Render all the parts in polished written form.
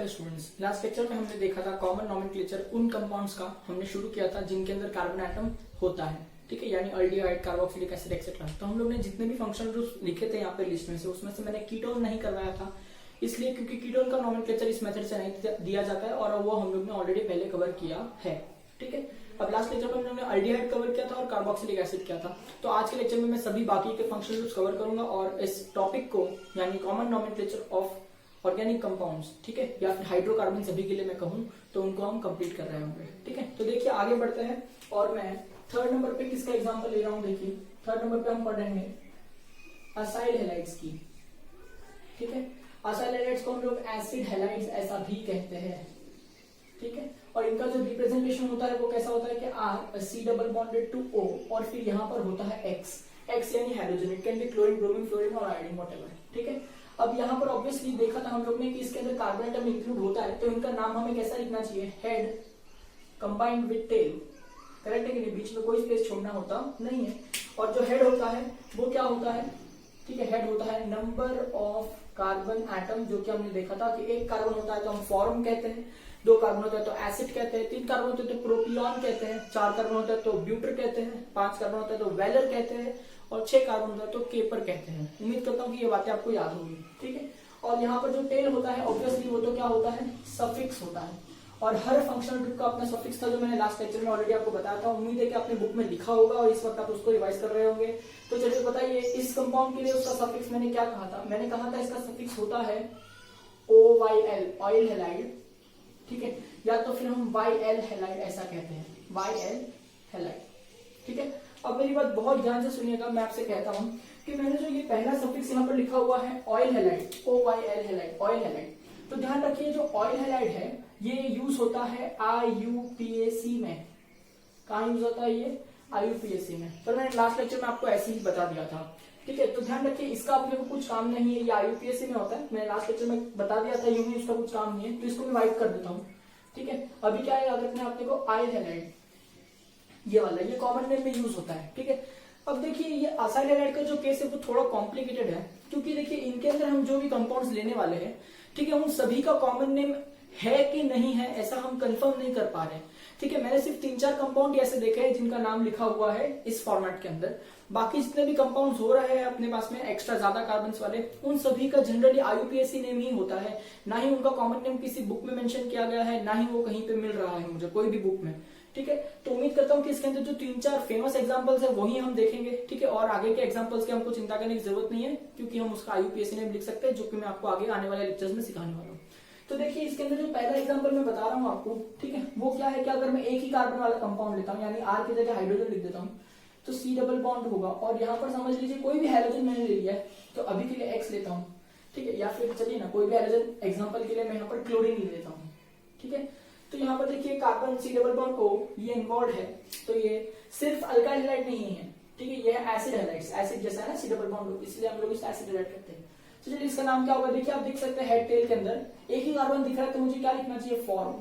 Hello students, last lecture में हमने देखा था कॉमन नॉमेनक्लेचर उन कंपाउंड्स का हमने शुरू किया था जिनके अंदर कार्बन एटम होता है, ठीक है, यानी अल्डिहाइड, कार्बोक्सिलिक एसिड एक्सेट्रा। तो हम लोग ने जितने भी फंक्शनल ग्रुप्स लिखे थे यहाँ पे लिस्ट में से, उसमें से मैंने कीटोन नहीं करवाया था, इसलिए क्योंकि कीटोन का नॉमेनक्लेचर इस मेथड से नहीं दिया जाता है और वो हम लोग ने ऑलरेडी पहले कवर किया है, ठीक है। अब लास्ट लेक्चर में हमने अल्डिहाइड कवर किया था और कार्बोक्सिलिक एसिड किया था। तो आज के लेक्चर में मैं सभी बाकी के फंक्शनल ग्रुप्स कवर करूंगा और इस टॉपिक को यानी common nomenclature of organic compounds, ठीक है, या फिर हाइड्रोकार्बन सभी के लिए मैं कहूं तो उनको हम कंप्लीट कर रहे होंगे, ठीक है। तो देखिए आगे बढ़ते हैं और मैं थर्ड नंबर पे किसका एग्जांपल ले रहा हूं। देखिए थर्ड नंबर पे हम पढ़ेंगे असाइल हैलाइड्स की, ठीक है। असाइल हैलाइड्स को हम लोग एसिड हैलाइड्स ऐसा भी कहते हैं, ठीक है। और इनका जो रिप्रेजेंटेशन होता है वो कैसा होता है कि R C double bonded to O और फिर यहाँ पर होता है X यानी hydrogen, it can be chlorine, bromine, fluorine और आयोडीन व्हाटएवर, ठीक है। अब यहाँ पर ऑब्वियसली देखा था हम लोग ने कि इसके अंदर कार्बन एटम इंक्लूड होता है, तो इनका नाम हमें कैसा लिखना चाहिए, head combined with tail, correct है कि नहीं, बीच में कोई स्पेस छोड़ना होता नहीं है। और जो हेड होता है वो क्या होता है, ठीक है, हेड होता है नंबर ऑफ कार्बन एटम, जो कि हमने देखा था कि एक कार्बन होता है तो हम फॉर्म कहते हैं, दो कार्बन होता है तो एसिड कहते हैं, तीन कार्बन होते हैं तो प्रोपियन कहते हैं, चार कार्बन होता है तो ब्यूटर कहते हैं, पांच कार्बन होता है तो वेलर कहते हैं और छह कार्बन होता है तो केपर कहते हैं। उम्मीद करता हूँ कि ये बातें आपको याद होंगी, ठीक है। और यहाँ पर जो टेल होता है ऑब्वियसली वो तो क्या होता है, सफिक्स होता है। और हर फंक्शनल ग्रुप का अपना सफिक्स था जो मैंने लास्ट लेक्चर में ऑलरेडी आपको बताया था। उम्मीद है कि आपने बुक में लिखा होगा और इस वक्त आप उसको रिवाइज कर रहे होंगे। तो चलिए बताइए इस कंपाउंड के लिए उसका सफिक्स मैंने क्या कहा था। मैंने कहा था इसका सफिक्स होता है OYL, ऑयल हैलाइड, ठीक है, या तो फिर हम YL हैलाइड ऐसा कहते हैं, YL हैलाइड, ठीक है। अब मेरी बात बहुत ध्यान से सुनिएगा, मैं आपसे कहता हूं कि मैंने जो ये पहला सफिक्स यहाँ पर लिखा हुआ है oil halide, OYL halide, oil halide, तो ध्यान रखिए जो ऑयल हैलाइड है ये यूज होता है IUPAC में। कहाँ यूज होता है ये, IUPAC में, पर मैंने लास्ट लेक्चर में आपको ऐसे ही बता दिया था, ठीक है। तो ध्यान रखिए इसका अपने को कुछ काम नहीं है, ये IUPAC में होता है, मैंने लास्ट लेक्चर में बता दिया था, यूं ही इसका कुछ काम नहीं है, तो इसको मैं वाइप कर देता हूँ, ठीक है। अभी क्या है याद रखना है अपने को, आयल हैलाइड ये वाला, ये कॉमन नेम में यूज होता है, ठीक है। अब देखिए ये असाइल हैलाइड का जो केस है वो थोड़ा कॉम्प्लिकेटेड है, क्योंकि देखिए इनके अंदर हम जो भी कंपाउंड्स लेने वाले हैं, ठीक है, उन सभी का कॉमन नेम है कि नहीं है ऐसा हम कंफर्म नहीं कर पा रहे, ठीक है। मैंने सिर्फ 3-4 कंपाउंड ऐसे देखे हैं जिनका नाम लिखा हुआ है इस फॉर्मेट के अंदर। बाकी जितने भी कंपाउंड्स हो रहे हैं अपने पास में एक्स्ट्रा ज्यादा कार्बन वाले, उन सभी का जनरली IUPAC नेम ही होता है, ना ही उनका कॉमन नेम किसी बुक में मेंशन किया गया है, ना ही वो कहीं पे मिल रहा है मुझे कोई भी बुक में, ठीक है। तो उम्मीद करता हूँ कि इसके अंदर जो 3-4 फेमस एग्जांपल्स है वही हम देखेंगे, ठीक है। और आगे के एग्जांपल्स की हमको चिंता करने की जरूरत नहीं है, क्योंकि हम उसका IUPAC नेम लिख सकते हैं, जो कि मैं आपको आगे आने वाले लेक्चर्स में सिखाने वाला हूँ। तो देखिए इसके अंदर जो पहला एग्जांपल मैं बता रहा हूँ आपको, ठीक है, वो क्या है कि अगर मैं एक ही कार्बन वाला कंपाउंड लेता हूँ, यानी R की जगह हाइड्रोजन लिख देता हूँ, तो C डबल बॉन्ड होगा और यहाँ पर समझ लीजिए कोई भी हाइड्रोजन मैंने ले लिया है, तो अभी के लिए X लेता हूँ, ठीक है, या फिर चलिए ना कोई भी हाइड्रोजन एग्जांपल के लिए मैं यहाँ पर क्लोरीन ले लेता हूँ, ठीक है। तो यहाँ पर देखिए carbon C double bond O ये इन्वॉल्व है, तो ये सिर्फ अल्काइल हैलाइड नहीं है, ठीक है, ये एसिड हैलाइड्स, एसिड जैसा है ना C डबल बॉन्ड O, इसलिए हम लोग इसे एसिड हैलाइड कहते हैं। तो चलिए इसका नाम क्या होगा, देखिए आप देख सकते हैं हेड टेल के अंदर एक ही कार्बन दिख रहा है, तो मुझे क्या लिखना चाहिए, फॉर्म,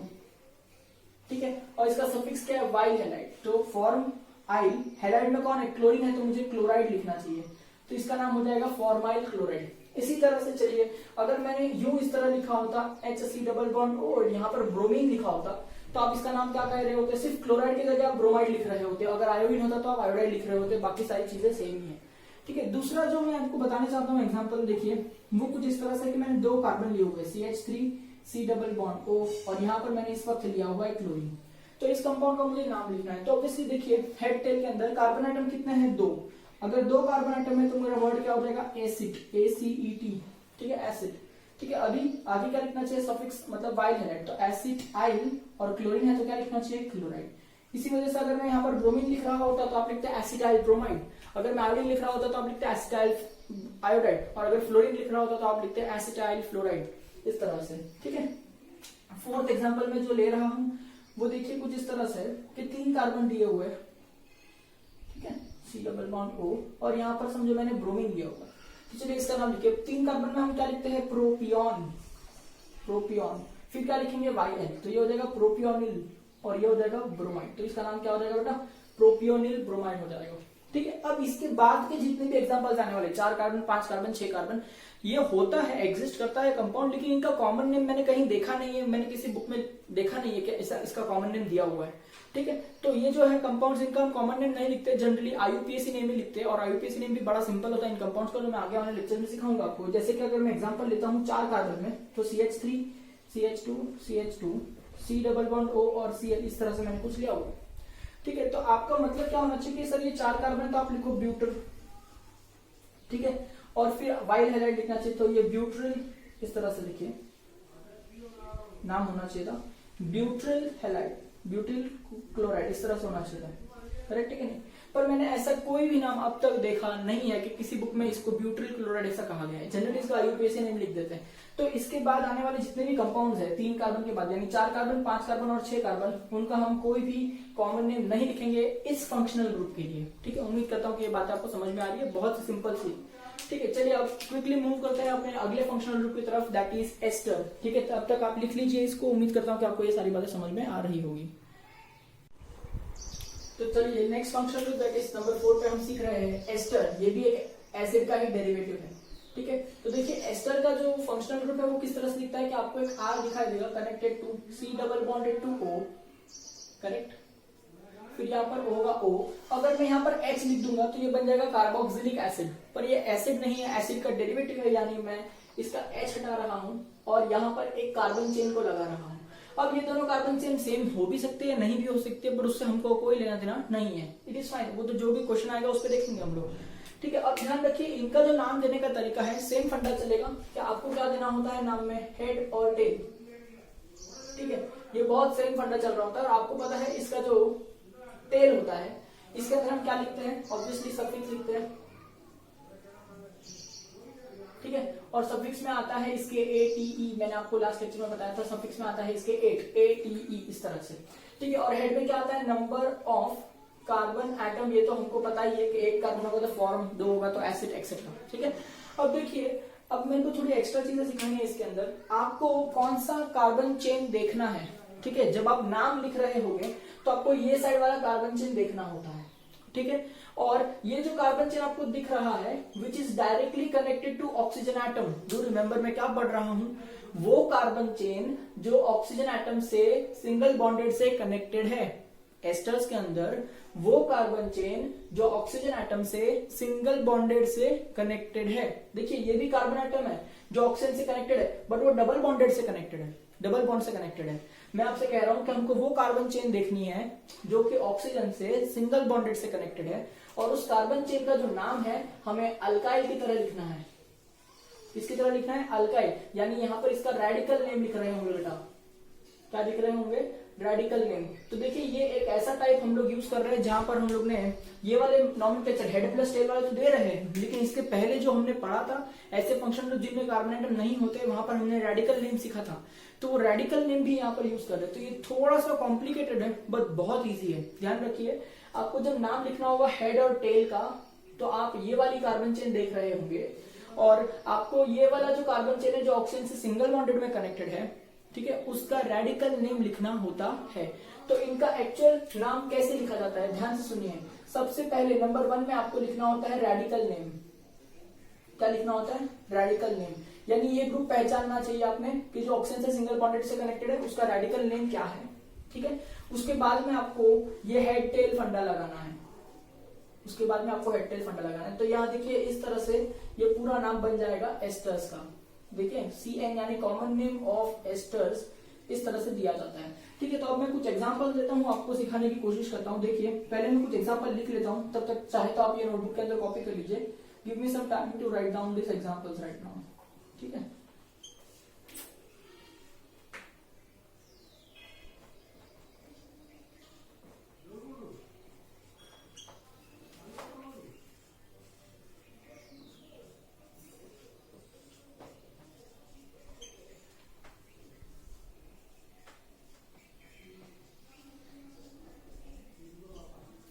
ठीक है। और इसका सफिक्स क्या है, वाइल हैलाइड, तो फॉर्म आइल, हैलाइड में कौन है, क्लोरीन है, तो मुझे क्लोराइड लिखना चाहिए, तो इसका नाम हो जाएगा फॉर्माइल क्लोराइड। इसी तरह से चलिए अगर मैंने यूं इस तरह लिखा होता HC डबल बॉन्ड और यहाँ पर ब्रोमीन लिखा होता, तो आप इसका नाम क्या कह रहे होते, सिर्फ क्लोराइड की जगह आप ब्रोमाइड लिख रहे होते, अगर आयोडीन होता तो आप आयोडाइड लिख रहे होते, बाकी सारी चीजें सेम ही है, ठीक है। दूसरा जो मैं आपको बताना चाहता हूँ एग्जांपल देखिए, वो कुछ इस तरह से कि मैंने दो कार्बन लिए हुए CH3 C double bond O और यहाँ पर मैंने इस वक्त लिया हुआ है क्लोरीन, तो इस कंपाउंड का मुझे नाम लिखना है। तो ऑब्वियसली देखिए हेड टेल के अंदर कार्बन आइटम कितने हैं, 2, अगर 2 कार्बन आइटम है तो मेरा वर्ड क्या हो जाएगा, एसिड, ACET, ठीक है, एसिड, ठीक है। अभी आगे क्या लिखना चाहिए, सफिक्स मतलब वाइल हैलाइड, तो एसिड आइल और क्लोरीन है तो क्या लिखना चाहिए, क्लोराइड। इसी वजह से अगर मैं यहाँ पर ब्रोमीन लिख रहा होता तो आप लिखते हैं एसिटाइल ब्रोमाइड, अगर मैं आयोडीन लिख रहा होता तो आप लिखते हैं एसिटाइल आयोडाइड, और अगर फ्लोरीन लिख रहा होता तो आप लिखते हैं एसिटाइल फ्लोराइड, इस तरह से, ठीक है। फोर्थ एग्जांपल में जो ले रहा हूं वो देखिए कुछ इस तरह से कि 3 कार्बन दिए हुए, ठीक है, C डबल बॉन्ड O और यहाँ पर समझो मैंने ब्रोमीन लिया होगा, तो चलिए इसका नाम लिखिए। 3 कार्बन में हम क्या लिखते हैं, प्रोपियन, प्रोपियन, फिर क्या लिखेंगे YL, तो ये हो जाएगा प्रोपियोनिल और ये हो जाएगा ब्रोमाइड, तो इसका नाम क्या हो जाएगा बेटा, प्रोपियोनिल ब्रोमाइड हो जाएगा, ठीक है। अब इसके बाद के जितने भी एग्जांपल्स आने वाले 4 कार्बन 5 कार्बन 6 कार्बन, ये होता है, एग्जिस्ट करता है कंपाउंड, लेकिन इनका कॉमन नेम मैंने कहीं देखा नहीं है, मैंने किसी बुक में देखा नहीं है कि इसका कॉमन नेम दिया हुआ है। ठीक है, तो ये जो है कंपाउंड्स, इनका हम कॉमन नेम नहीं लिखते, जनरली IUPAC नेम ही लिखते हैं, और IUPAC नेम भी बड़ा सिंपल होता है इन कंपाउंड्स का, जो मैं आगे वाले लेक्चर में सिखाऊंगा आपको। जैसे कि अगर मैं एग्जांपल लेता हूँ 4 कार्बन में, तो CH3 CH2 CH2 C double bond O और Cl, इस तरह से मैंने कुछ लिया हुआ। ठीक है, तो आपका मतलब क्या होना चाहिए कि सर ये 4 कार्बन, तो आप लिखो ब्यूटर। ठीक है, और फिर वाइल हैलाइड लिखना चाहिए, तो ये ब्यूट्रिल, इस तरह से लिखिए, नाम होना चाहिए था ब्यूट्रिल हैलाइड, ब्यूटिल क्लोराइड, इस तरह से होना चाहिए था, करेक्ट है कि नहीं। पर मैंने ऐसा कोई भी नाम अब तक देखा नहीं है कि किसी बुक में इसको ब्यूट्रिल क्लोराइड ऐसा कहा गया है, जनरली इसका IUPAC नेम लिख देते हैं। तो इसके बाद आने वाले जितने भी कंपाउंड्स है 3 कार्बन के बाद, यानी 4 कार्बन 5 कार्बन और 6 कार्बन, उनका हम कोई भी कॉमन नेम नहीं लिखेंगे इस फंक्शनल ग्रुप के लिए। ठीक है, उम्मीद करता हूँ कि ये बात आपको समझ में आ रही है, बहुत सिंपल सी। ठीक है, चलिए अब क्विकली मूव करते हैं अपने अगले फंक्शनल ग्रुप की तरफ, दैट इज एस्टर। ठीक है, तब तक आप लिख लीजिए इसको, उम्मीद करता हूँ कि आपको ये सारी बातें समझ में आ रही होगी। तो चलिए next functional group that is number 4 पे हम सीख रहे हैं एस्टर। ये भी एक एसिड का ही डेरिवेटिव है। ठीक है, तो देखिए एस्टर का जो फंक्शनल ग्रुप है वो किस तरह से दिखता है कि आपको एक R दिखाई देगा connected to C double bonded to O, correct, फिर यहाँ पर होगा O। अगर मैं यहाँ पर H लिख दूंगा तो ये बन जाएगा कार्बोक्सिलिक एसिड, पर ये एसिड नहीं है, एसिड का डेरिवेटिव है, यानी मैं इसका H हटा रहा हूं और यहाँ पर एक कार्बन चेन को लगा रहा हूं। अब ये दोनों कार्बन चेन सेम हो भी सकते हैं, नहीं भी हो सकते, पर उससे हमको कोई लेना देना नहीं है, इट इज फाइन, वो तो जो भी क्वेश्चन आएगा उस पर देखेंगे हम लोग। ठीक है, अब ध्यान रखिए इनका जो नाम देने का तरीका है सेम फंडा चलेगा कि आपको क्या देना होता है नाम में, हेड और टेल। ठीक है, ये बहुत सेम फंडा चल रहा होता है, और आपको पता है इसका जो टेल होता है इसके अंदर हम क्या लिखते हैं, ऑब्वियसली सफिक्स लिखते हैं। ठीक है, और सफिक्स में आता है इसके ATE, मैंने आपको लास्ट लेक्चर में बताया था, सफिक्स में आता है इसके 8 ATE, इस तरह से। ठीक है, और हेड में क्या आता है, नंबर ऑफ कार्बन एटम, ये तो हमको पता ही है कि एक कार्बन होगा तो फॉर्म 2 होगा तो एसिड एक्सेट्रा। ठीक है, अब देखिए, अब मेरे को थोड़ी एक्स्ट्रा चीजें सिखानी है इसके अंदर, आपको कौन सा कार्बन चेन देखना है। ठीक है, जब आप नाम लिख रहे होंगे तो आपको ये साइड वाला कार्बन चेन देखना होता है। ठीक है, और ये जो कार्बन चेन आपको दिख रहा है which is directly connected to oxygen atom, do remember मैं क्या पढ़ रहा हूं, वो कार्बन चेन जो ऑक्सीजन एटम से सिंगल बॉन्डेड से कनेक्टेड है। एस्टर्स के अंदर वो कार्बन चेन जो ऑक्सीजन एटम से सिंगल बॉन्डेड से कनेक्टेड है। देखिए ये भी कार्बन एटम है जो ऑक्सीजन से कनेक्टेड है, बट वो डबल बॉन्डेड से कनेक्टेड है, डबल बॉन्ड से कनेक्टेड है। मैं आपसे कह रहा हूं कि हमको वो कार्बन चेन देखनी है जो कि ऑक्सीजन से सिंगल बॉन्डेड से कनेक्टेड है, और उस कार्बन चेन का जो नाम है हमें अल्काइल की तरह लिखना है। किसकी तरह लिखना है, अल्काइल, यानी यहां पर इसका रेडिकल नेम लिख रहे होंगे बेटा, क्या लिख रहे होंगे, रेडिकल नेम। तो देखिए ये एक ऐसा टाइप हम लोग यूज कर रहे हैं जहां पर हम लोग ने ये वाले नॉमेनक्लेचर हेड प्लस टेल वाले तो दे रहे हैं, लेकिन इसके पहले जो हमने पढ़ा था ऐसे फंक्शन जिनमें कार्बन एटम नहीं होते वहां पर हमने रेडिकल नेम सीखा था, तो वो रेडिकल नेम भी यहाँ पर यूज कर रहे हैं। तो ये थोड़ा सा कॉम्प्लिकेटेड है बट बहुत ईजी है। ध्यान रखिए आपको जब नाम लिखना होगा हेड और टेल का, तो आप ये वाली कार्बन चेन देख रहे होंगे, और आपको ये वाला जो कार्बन चेन है जो ऑक्सीजन से सिंगल बॉन्डेड में कनेक्टेड है, ठीक है, उसका रेडिकल नेम लिखना होता है। तो इनका एक्चुअल नाम कैसे लिखा जाता है, ध्यान से सुनिए। सबसे पहले नंबर 1 में आपको लिखना होता है रेडिकल नेम। क्या लिखना होता है, रेडिकल नेम, यानी ये ग्रुप पहचानना चाहिए आपने कि जो ऑक्सीजन से सिंगल बॉन्डेड से कनेक्टेड है उसका रेडिकल नेम क्या है। ठीक है, उसके बाद में आपको ये हेड टेल फंडा लगाना है, उसके बाद में आपको हेड टेल फंडा लगाना है। तो यहाँ देखिए इस तरह से ये पूरा नाम बन जाएगा एस्टर्स का। देखिए CN यानी कॉमन नेम ऑफ एस्टर्स, इस तरह से दिया जाता है। ठीक है, तो अब मैं कुछ एग्जांपल देता हूँ, आपको सिखाने की कोशिश करता हूँ। देखिए पहले मैं कुछ एग्जांपल लिख लेता हूँ, तब तक चाहे तो आप ये नोटबुक के अंदर कॉपी कर लीजिए। Give me some time to write down this examples right now. ठीक है,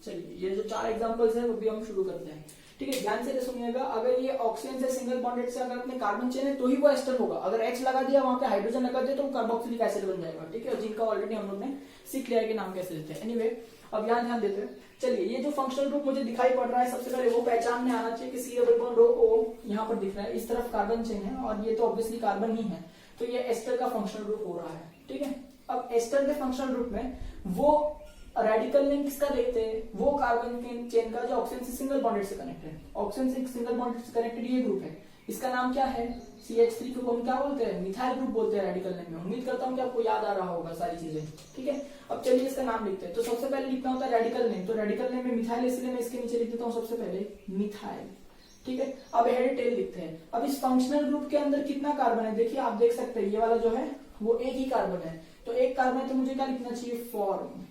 चलिए ये जो 4 एग्जांपल्स हैं वो भी हम शुरू करते हैं। ठीक है, ध्यान से सुनिएगा, अगर ये ऑक्सीजन से सिंगल बॉन्डेड से अगर अपने कार्बन चेन है तो ही वो एस्टर होगा, अगर H लगा दिया वहां पे हाइड्रोजन लगा दिया तो कार्बोक्सिलिक एसिड बन जाएगा। ठीक है, जिनका ऑलरेडी हम लोग ने सीख लिया है कि नाम कैसे देते हैं। एनीवे, अब यहाँ ध्यान देते हैं। चलिए, ये जो फंक्शनल ग्रुप मुझे दिखाई पड़ रहा है, सबसे पहले वो पहचान में आना चाहिए कि C डबल बॉन्ड O यहाँ पर दिख रहा है, इस तरफ कार्बन चेन है और ये तो ऑब्वियसली कार्बन ही है, तो ये एस्टर का फंक्शनल ग्रुप हो रहा है। ठीक है, अब एस्टर के फंक्शनल ग्रुप में वो रेडिकल नेम किसका लेते हैं, वो कार्बन के चेन का जो ऑक्सीजन से सिंगल बॉन्डेड से कनेक्टेड है, ऑक्सीजन से सिंगल बॉन्डेड से कनेक्टेड ये ग्रुप है, इसका नाम क्या है, CH3 को हम क्या बोलते हैं, मिथाइल ग्रुप बोलते हैं रेडिकल नेम में। उम्मीद करता हूँ कि आपको याद आ रहा होगा सारी चीजें। ठीक है, अब चलिए इसका नाम लिखते हैं। तो सबसे पहले लिखना होता है रेडिकल नेम, तो रेडिकल नेम में मिथाइल, इसलिए मैं इसके नीचे लिख देता हूँ सबसे पहले मिथाइल। ठीक है, अब हेड टेल लिखते हैं। अब इस फंक्शनल ग्रुप के अंदर कितना कार्बन है, देखिए आप देख सकते हैं ये वाला जो है वो एक ही कार्बन है, तो एक कार्बन है तो मुझे क्या लिखना चाहिए, फॉर्म,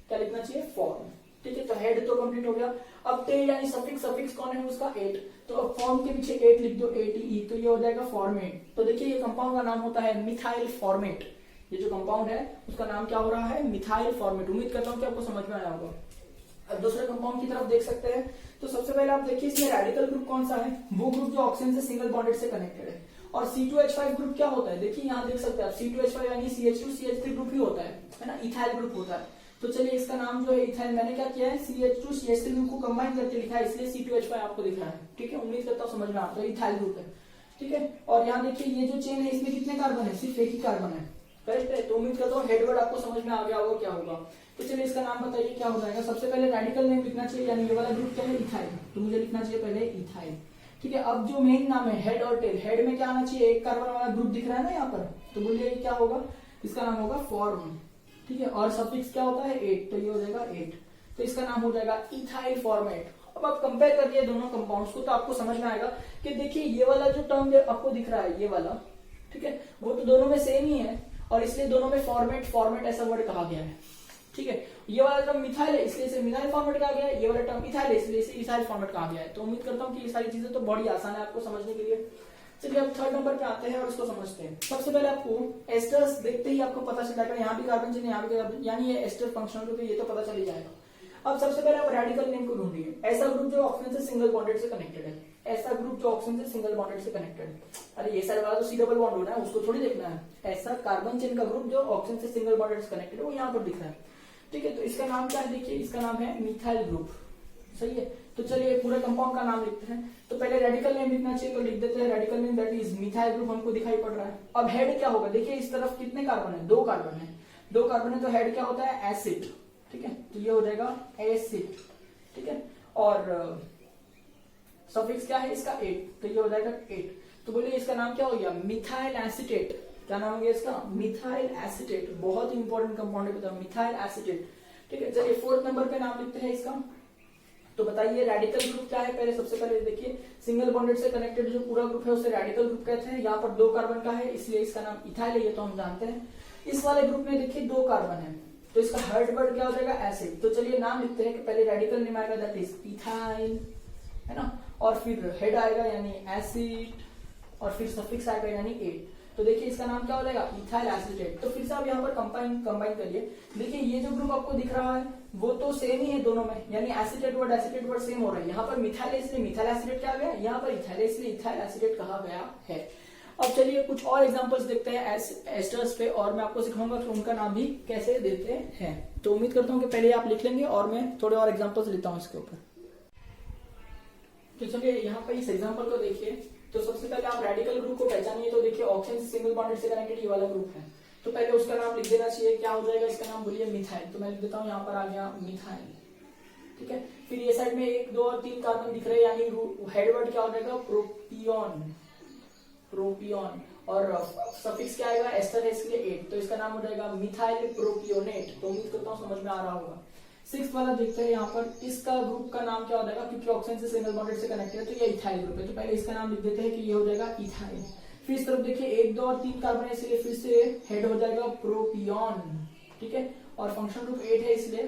क्या लिखना चाहिए, फॉर्म। ठीक है, तो हेड तो कंप्लीट हो गया। अब टेल यानी सफिक्स, सफिक्स कौन है उसका, 8, तो अब फॉर्म के पीछे 8 लिख दो, ATE, तो ये हो जाएगा फॉर्मेट। तो देखिए ये कंपाउंड का नाम होता है मिथाइल फॉर्मेट, ये जो कंपाउंड है उसका नाम क्या हो रहा है, मिथाइल फॉर्मेट। उम्मीद करता हूँ कि आपको समझ में आया होगा। अब दूसरे कंपाउंड की तरफ देख सकते हैं, तो सबसे पहले आप देखिए इसमें रेडिकल ग्रुप कौन सा है, वो ग्रुप जो ऑक्सीजन से सिंगल बॉन्डेड से कनेक्टेड है। और C2H5 ग्रुप क्या होता है, देखिए यहाँ देख सकते हैं आप, C2H5 यानी CH2 CH3 ग्रुप ही होता है ना, इथाइल ग्रुप होता है। तो चलिए इसका नाम जो है इथाइल, मैंने क्या किया है, CH2 CH3 ग्रुप को कंबाइन करके लिखा है, इसलिए C2H5 आपको दिख रहा है। ठीक है, उम्मीद करता हूँ समझ में आता है, इथाइल ग्रुप है। ठीक है, और यहाँ देखिए ये जो चेन है इसमें कितने कार्बन है, सिर्फ एक ही कार्बन है, करेक्ट है। तो उम्मीद करता हूँ हेडवर्ड आपको समझ में आ गया होगा क्या होगा। तो चलिए इसका नाम बताइए क्या हो जाएगा। सबसे पहले रेडिकल नेम लिखना चाहिए, यानी ये वाला ग्रुप क्या है, इथाइल, तो मुझे लिखना चाहिए पहले इथाइल। ठीक है, अब जो मेन नाम है हेड और टेल, हेड में क्या आना चाहिए, एक कार्बन वाला ग्रुप दिख रहा है ना यहाँ पर, तो बोलिए क्या होगा, इसका नाम होगा फॉर्म। ठीक है, और सफिक्स क्या होता है, 8, तो ये हो जाएगा 8, तो इसका नाम हो जाएगा इथाइल फॉर्मेट। अब आप कंपेयर करिए दोनों कंपाउंड्स को, तो आपको समझ में आएगा कि देखिए ये वाला जो टर्म आपको दिख रहा है, ये वाला, ठीक है, वो तो दोनों में सेम ही है, और इसलिए दोनों में फॉर्मेट फॉर्मेट ऐसा वर्ड कहा गया है। ठीक है, ये वाला टर्म मिथाइल है इसलिए इसे मिथाइल फॉर्मेट कहा गया है, ये वाला टर्म इथाइल है इसलिए इसे इथाइल फॉर्मेट कहा गया है। तो उम्मीद करता हूँ कि ये सारी चीजें तो बड़ी आसान है आपको समझने के लिए। चलिए अब थर्ड नंबर पे आते हैं और इसको समझते हैं। सबसे पहले आपको एस्टर्स देखते ही आपको पता चल जाएगा, यहाँ भी कार्बन चेन, यहाँ भी कार्बन, यानी ये एस्टर फंक्शनल ग्रुप है, ये तो पता चल ही जाएगा। अब सबसे पहले आप रेडिकल नेम को ढूंढिए, ऐसा ग्रुप जो ऑक्सीजन से सिंगल बॉन्डेड से कनेक्टेड है, ऐसा ग्रुप जो ऑक्सीजन से सिंगल बॉन्डेड से कनेक्टेड है। अरे ये साइड वाला तो C डबल बॉन्ड हो रहा है, उसको थोड़ी देखना है, ऐसा कार्बन चेन का ग्रुप जो ऑक्सीजन से सिंगल बॉन्डेड से कनेक्टेड है वो यहाँ पर दिख रहा है। ठीक है, तो इसका नाम क्या है, देखिए इसका नाम है मिथाइल ग्रुप। सही है, तो चलिए पूरे कंपाउंड का नाम लिखते हैं। तो पहले रेडिकल नेम लिखना चाहिए, तो लिख देते हैं radical name, that is methyl group, हमको दिखाई पड़ रहा है। अब हेड क्या होगा, देखिए इस तरफ कितने कार्बन है, 2 कार्बन है, 2 कार्बन है, तो हेड क्या होता है, एसिड। ठीक है, तो ये हो जाएगा एसिड। ठीक है, और सफिक्स क्या है इसका, 8, तो ये हो जाएगा 8। तो बोलिए इसका नाम क्या हो गया, मिथाइल एसिटेट। क्या नाम हो गया इसका, मिथाइल एसिटेट। बहुत ही इंपॉर्टेंट कंपाउंड है, बताओ, मिथाइल एसिटेट। ठीक है, चलिए फोर्थ नंबर पे नाम लिखते हैं इसका। तो बताइए रेडिकल ग्रुप क्या है, पहले सबसे पहले देखिए, सिंगल बॉन्डेड से कनेक्टेड जो पूरा ग्रुप है उसे रेडिकल ग्रुप कहते हैं। यहाँ पर 2 कार्बन का है इसलिए इसका नाम इथाइल है, ये तो हम जानते हैं। इस वाले ग्रुप में देखिए 2 कार्बन है, तो इसका हेड वर्ड क्या हो जाएगा, एसिड। तो चलिए नाम लिखते हैं कि पहले रेडिकल नेम आएगा, दैट इज इथाइल, है ना, और फिर हेड आएगा यानी एसिड, और फिर सफिक्स आएगा यानी 8। तो देखिए इसका नाम क्या हो जाएगा, इथाइल एसिटेट। तो फिर से आप यहाँ पर कंबाइन करिए, देखिए ये जो ग्रुप आपको दिख रहा है वो तो सेम ही है दोनों में, यानी एसिटेट वर्ड सेम हो रहा है। यहाँ पर मिथाइल इसलिए मिथाइल एसिटेट कहा गया, यहाँ पर इथाइल इसलिए इथाइल एसिटेट कहा गया है। अब चलिए कुछ और एग्जांपल्स देखते हैं एस्टर्स पे, और मैं आपको सिखाऊंगा कि उनका नाम भी कैसे देते हैं। तो उम्मीद करता हूँ कि पहले आप लिख लेंगे और मैं थोड़े और एग्जांपल्स लेता हूँ इसके ऊपर। तो चलिए यहाँ पर इस एग्जांपल को देखिए। तो सबसे पहले आप रेडिकल ग्रुप को पहचानिए, तो देखिए ऑक्सीजन से सिंगल बॉन्डेड से कनेक्टेड ये वाला ग्रुप है, तो पहले उसका नाम लिख देना चाहिए। क्या हो जाएगा इसका नाम, बोलिए मिथाइल। तो मैं लिख देता हूँ, यहाँ पर आ गया मिथाइल। ठीक है, फिर ये साइड में 1, 2 और 3 कार्बन दिख रहे हैं, यानी हेडवर्ड क्या हो जाएगा, प्रोपियोन, प्रोपियोन, और सफिक्स क्या आएगा, एस्टर है इसलिए 8, तो इसका नाम हो जाएगा मिथाइल प्रोपियोनेट। तो उम्मीद करता हूँ समझ में आ रहा होगा। 6th वाला देखते हैं यहाँ पर, इसका ग्रुप का नाम क्या हो जाएगा, क्योंकि ऑक्सीजन से सिंगल बॉन्डेड से कनेक्टेड है तो ये इथाइल ग्रुप है, तो पहले इसका नाम लिख देते हैं कि ये हो जाएगा इथाइल। फिर इस तरफ देखिए 1, 2 और 3 कार्बन है इसलिए फिर से हेड हो जाएगा प्रोपियोन। ठीक है, और फंक्शनल ग्रुप 8 है इसलिए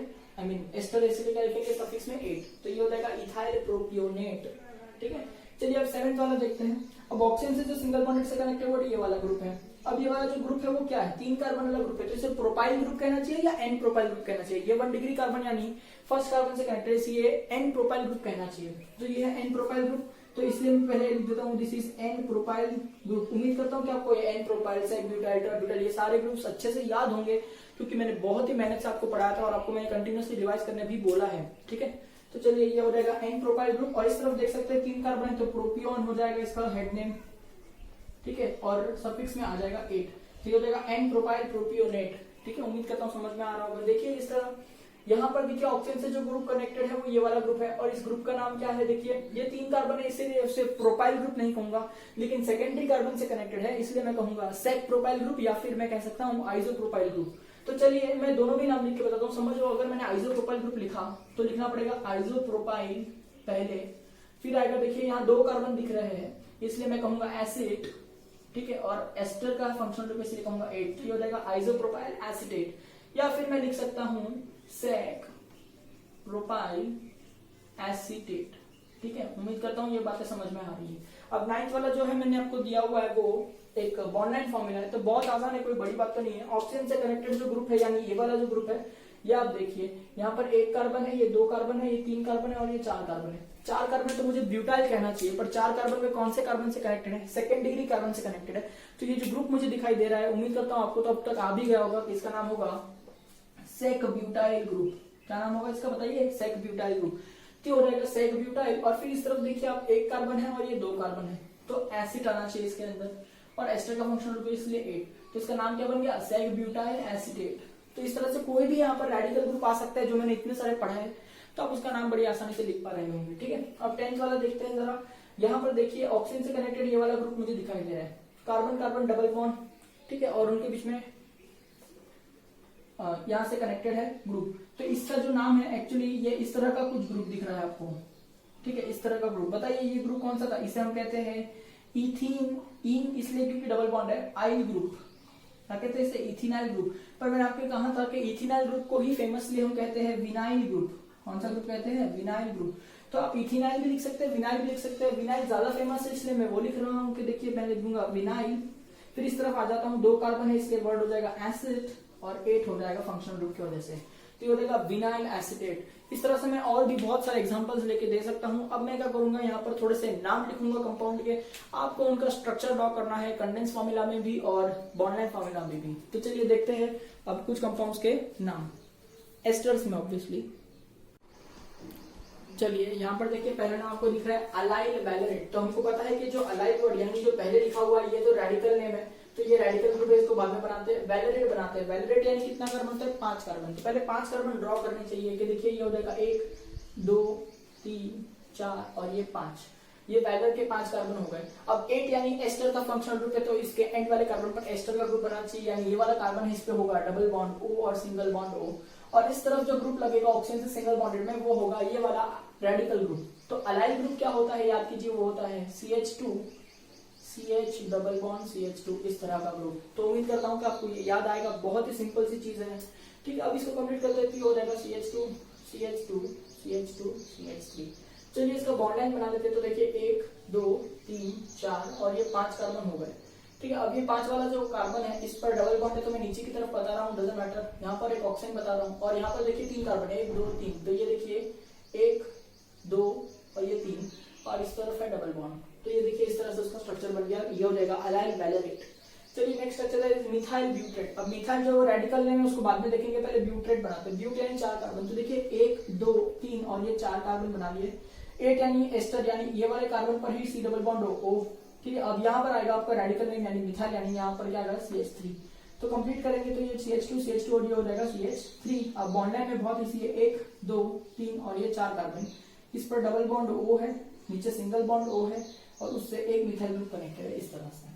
एस्टर इसलिए क्या लिखेंगे, सफिक्स में 8, तो ये हो जाएगा इथाइल प्रोपियोनेट। ठीक है, चलिए अब 7th वाला देखते हैं। अब ऑक्सीजन से जो सिंगल बॉन्डेड से कनेक्टेड है ये वाला ग्रुप है, अब ये वाला जो ग्रुप है वो क्या है, 3 कार्बन वाला ग्रुप है, तो इसे प्रोपाइल ग्रुप कहना चाहिए या एन प्रोपाइल ग्रुप कहना चाहिए। ये 1 डिग्री कार्बन यानी फर्स्ट कार्बन से कनेक्टेड, इसलिए एन प्रोपाइल ग्रुप कहना चाहिए। तो ये है एन प्रोपाइल ग्रुप, तो इसलिए मैं पहले लिख देता हूँ this is an propyl group. उम्मीद करता हूँ कि आपको एन प्रोपाइल, सेक ब्यूटाइल, टर्ब्यूटाइल ये सारे ग्रुप्स अच्छे से याद होंगे, क्योंकि मैंने बहुत ही मेहनत से आपको पढ़ाया था और आपको मैंने कंटिन्यूसली रिवाइज करने भी बोला है। ठीक है, तो चलिए ये हो जाएगा एन प्रोपाइल ग्रुप। और इस तरफ देख सकते हैं 3 कार्बन है, तो प्रोपियोन हो जाएगा इसका हेड नेम। ठीक है, और सफिक्स में आ जाएगा 8, तो ये हो जाएगा एन प्रोपाइल प्रोपियोनेट। ठीक है, उम्मीद करता हूँ समझ में आ रहा होगा। देखिए इस तरह यहाँ पर देखिए ऑक्सीजन से जो ग्रुप कनेक्टेड है वो ये वाला ग्रुप है, और इस ग्रुप का नाम क्या है, देखिए ये 3 कार्बन है, इसीलिए उसे प्रोपाइल ग्रुप नहीं कहूंगा, लेकिन सेकेंडरी कार्बन से कनेक्टेड है इसलिए मैं कहूंगा सेक प्रोपाइल ग्रुप, या फिर मैं कह सकता हूँ आइसोप्रोपाइल ग्रुप। तो चलिए मैं दोनों भी नाम लिख के बताता हूँ, समझ लो। अगर मैंने आइसोप्रोपाइल ग्रुप लिखा तो लिखना पड़ेगा आइसोप्रोपाइल पहले, फिर आएगा देखिए यहाँ 2 कार्बन दिख रहे हैं इसलिए मैं कहूंगा एसिड। ठीक है, और एस्टर का फंक्शनल ग्रुप इसलिए कहूंगा 8, तो ये हो जाएगा आइसोप्रोपाइल एसिटेट, या फिर मैं लिख सकता हूँ सेक प्रोपाइल एसीटेट। ठीक है, उम्मीद करता हूँ ये बातें समझ में आ रही है। अब 9th वाला जो है मैंने आपको दिया हुआ है वो एक बॉन्ड लाइन फॉर्मूला है, तो बहुत आसान है, कोई बड़ी बात तो नहीं है। ऑक्सीजन से कनेक्टेड जो ग्रुप है यानी ये वाला जो ग्रुप है, ये आप देखिए यहाँ पर 1 कार्बन है, ये 2 कार्बन है, ये 3 कार्बन है और ये 4 कार्बन है। 4 कार्बन तो मुझे ब्यूटाइल कहना चाहिए, पर 4 कार्बन में कौन से कार्बन से कनेक्टेड है, सेकंड डिग्री कार्बन से कनेक्टेड है। तो ये जो ग्रुप मुझे दिखाई दे रहा है, उम्मीद करता हूँ आपको तो अब तक आ भी गया होगा कि इसका नाम होगा सेक ब्यूटाइल ग्रुप। क्या नाम होगा इसका बताइए, सेक ब्यूटाइल ग्रुप। तो हो जाएगा सेक ब्यूटाइल, और फिर इस तरफ देखिए आप 1 कार्बन है और ये 2 कार्बन है, तो एसिड आना चाहिए इसके अंदर, और एस्टर का फंक्शनल ग्रुप इसलिए 8, तो इसका नाम क्या बन गया, सेक ब्यूटाइल एसीटेट। तो इस तरह से कोई भी यहाँ पर रेडिकल ग्रुप आ सकता है जो मैंने इतने सारे पढ़ा है, तो आप उसका नाम बड़ी आसानी से लिख पा रहे होंगे। ठीक है, अब 10th वाला देखते हैं जरा। यहाँ पर देखिए ऑक्सीजन से कनेक्टेड ये वाला ग्रुप मुझे दिखाई दे रहा है, कार्बन कार्बन डबल बॉन्ड। ठीक है, और उनके बीच में यहाँ से कनेक्टेड है ग्रुप, तो इसका जो नाम है एक्चुअली ये इस तरह का कुछ ग्रुप दिख रहा है आपको। ठीक है, इस तरह का ग्रुप, बताइए ये ग्रुप कौन सा था, इसे हम कहते हैं इथीन, इन इसलिए क्योंकि डबल बॉन्ड है, आइल ग्रुप, क्या कहते हैं इसे, इथिनाइल ग्रुप। पर मैंने आपको कहा था कि इथिनाइल ग्रुप को ही फेमसली हम कहते हैं विनाइल ग्रुप। कौन सा ग्रुप कहते हैं, विनाइल ग्रुप। तो आप इथिनाइल भी लिख सकते हैं, विनाइल भी लिख सकते हैं। विनाइल ज्यादा फेमस है इसलिए मैं वो लिख रहा हूँ कि देखिए मैं लिख दूंगा विनाइल। फिर इस तरफ आ जाता हूँ, 2 कार्बन है इसलिए वर्ड हो जाएगा एसिड, और 8 हो जाएगा फंक्शनल ग्रुप की वजह से, तो ये हो जाएगा विनाइल एसीटेट। इस तरह से मैं और भी बहुत सारे एग्जांपल्स लेके दे सकता हूं। अब मैं क्या करूंगा, यहाँ पर थोड़े से नाम लिखूंगा कंपाउंड के, आपको उनका स्ट्रक्चर ड्रॉ करना है कंडेंस फॉर्मूला में भी और बॉन्ड लाइन फॉर्मूला में भी। तो चलिए देखते हैं अब कुछ कंपाउंड्स के नाम, एस्टर्स में ऑब्वियसली। चलिए यहाँ पर देखिए पहला नाम आपको दिख रहा है अलाइल वैलेरेट। तो हमको पता है कि जो अलाइल वर्ड यानी जो पहले लिखा हुआ है ये तो रेडिकल नेम है, तो ये रेडिकल ग्रुप है, इसको बाद में बनाते हैं वैलेरेट बनाते हैं। वैलेरेट यानी कितना कार्बन होता है, 5 कार्बन। तो पहले 5 कार्बन ड्रॉ करने चाहिए कि देखिए ये हो जाएगा 1 2 3 4 और ये 5, ये वैलेट के 5 कार्बन हो गए। अब 8 यानी एस्टर का फंक्शनल ग्रुप है, तो इसके एंड वाले कार्बन पर एस्टर का ग्रुप बनना चाहिए, यानी ये वाला कार्बन है इस पे होगा डबल बॉन्ड O और सिंगल बॉन्ड O, और इस तरफ जो ग्रुप लगेगा ऑक्सीजन से सिंगल बॉन्डेड में वो होगा ये वाला रेडिकल ग्रुप। तो अलाइल ग्रुप क्या होता है, याद कीजिए, वो होता है CH2 CH double bond CH2, इस तरह का ग्रुप। तो उम्मीद करता हूँ कि आपको ये याद आएगा, बहुत ही सिंपल सी चीज है। ठीक है, अब इसको कंप्लीट करते हैं, हो जाएगा CH2 CH2 CH2 CH3। चलिए इसका बॉन्ड लाइन बना लेते हैं। तो देखिए 1 2 3 4 और ये 5 कार्बन हो गए। ठीक है, अब ये 5 वाला जो कार्बन है इस पर डबल बॉन्ड है, तो मैं नीचे की तरफ बता रहा हूँ, डजंट मैटर। यहाँ पर एक ऑक्सीजन बता रहा हूँ, और यहाँ पर देखिए 3 कार्बन है, 1 2 3, तो ये देखिए 1 2 और ये 3, और इस तरफ है डबल बॉन्ड। तो ये देखिए इस तरह से उसका स्ट्रक्चर बन गया, ये हो जाएगा अलाइल वैलेरेट। चलिए नेक्स्ट स्ट्रक्चर है मिथाइल ब्यूट्रेट। अब मिथाइल जो रेडिकल नेम है उसको बाद में देखेंगे, पहले ब्यूट्रेट बनाते हैं। ब्यूट यानी 4 कार्बन, तो देखिए 1 2 3 और ये 4 कार्बन बना लिए। 8 यानी एस्टर, यानी ये वाले कार्बन पर ही C डबल बॉन्ड O। ठीक है, अब यहाँ पर आएगा आपका रेडिकल नेम यानी मिथाइल, यानी यहाँ पर क्या आएगा CH3। तो कंप्लीट करेंगे तो ये CH2 और ये हो जाएगा CH3। अब बॉन्ड लाइन में बहुत इसी है, 1 2 3 और ये 4 कार्बन, इस पर डबल बॉन्ड O है, नीचे सिंगल बॉन्ड O है, और उससे एक मिथाइल ग्रुप कनेक्टेड है इस तरह से।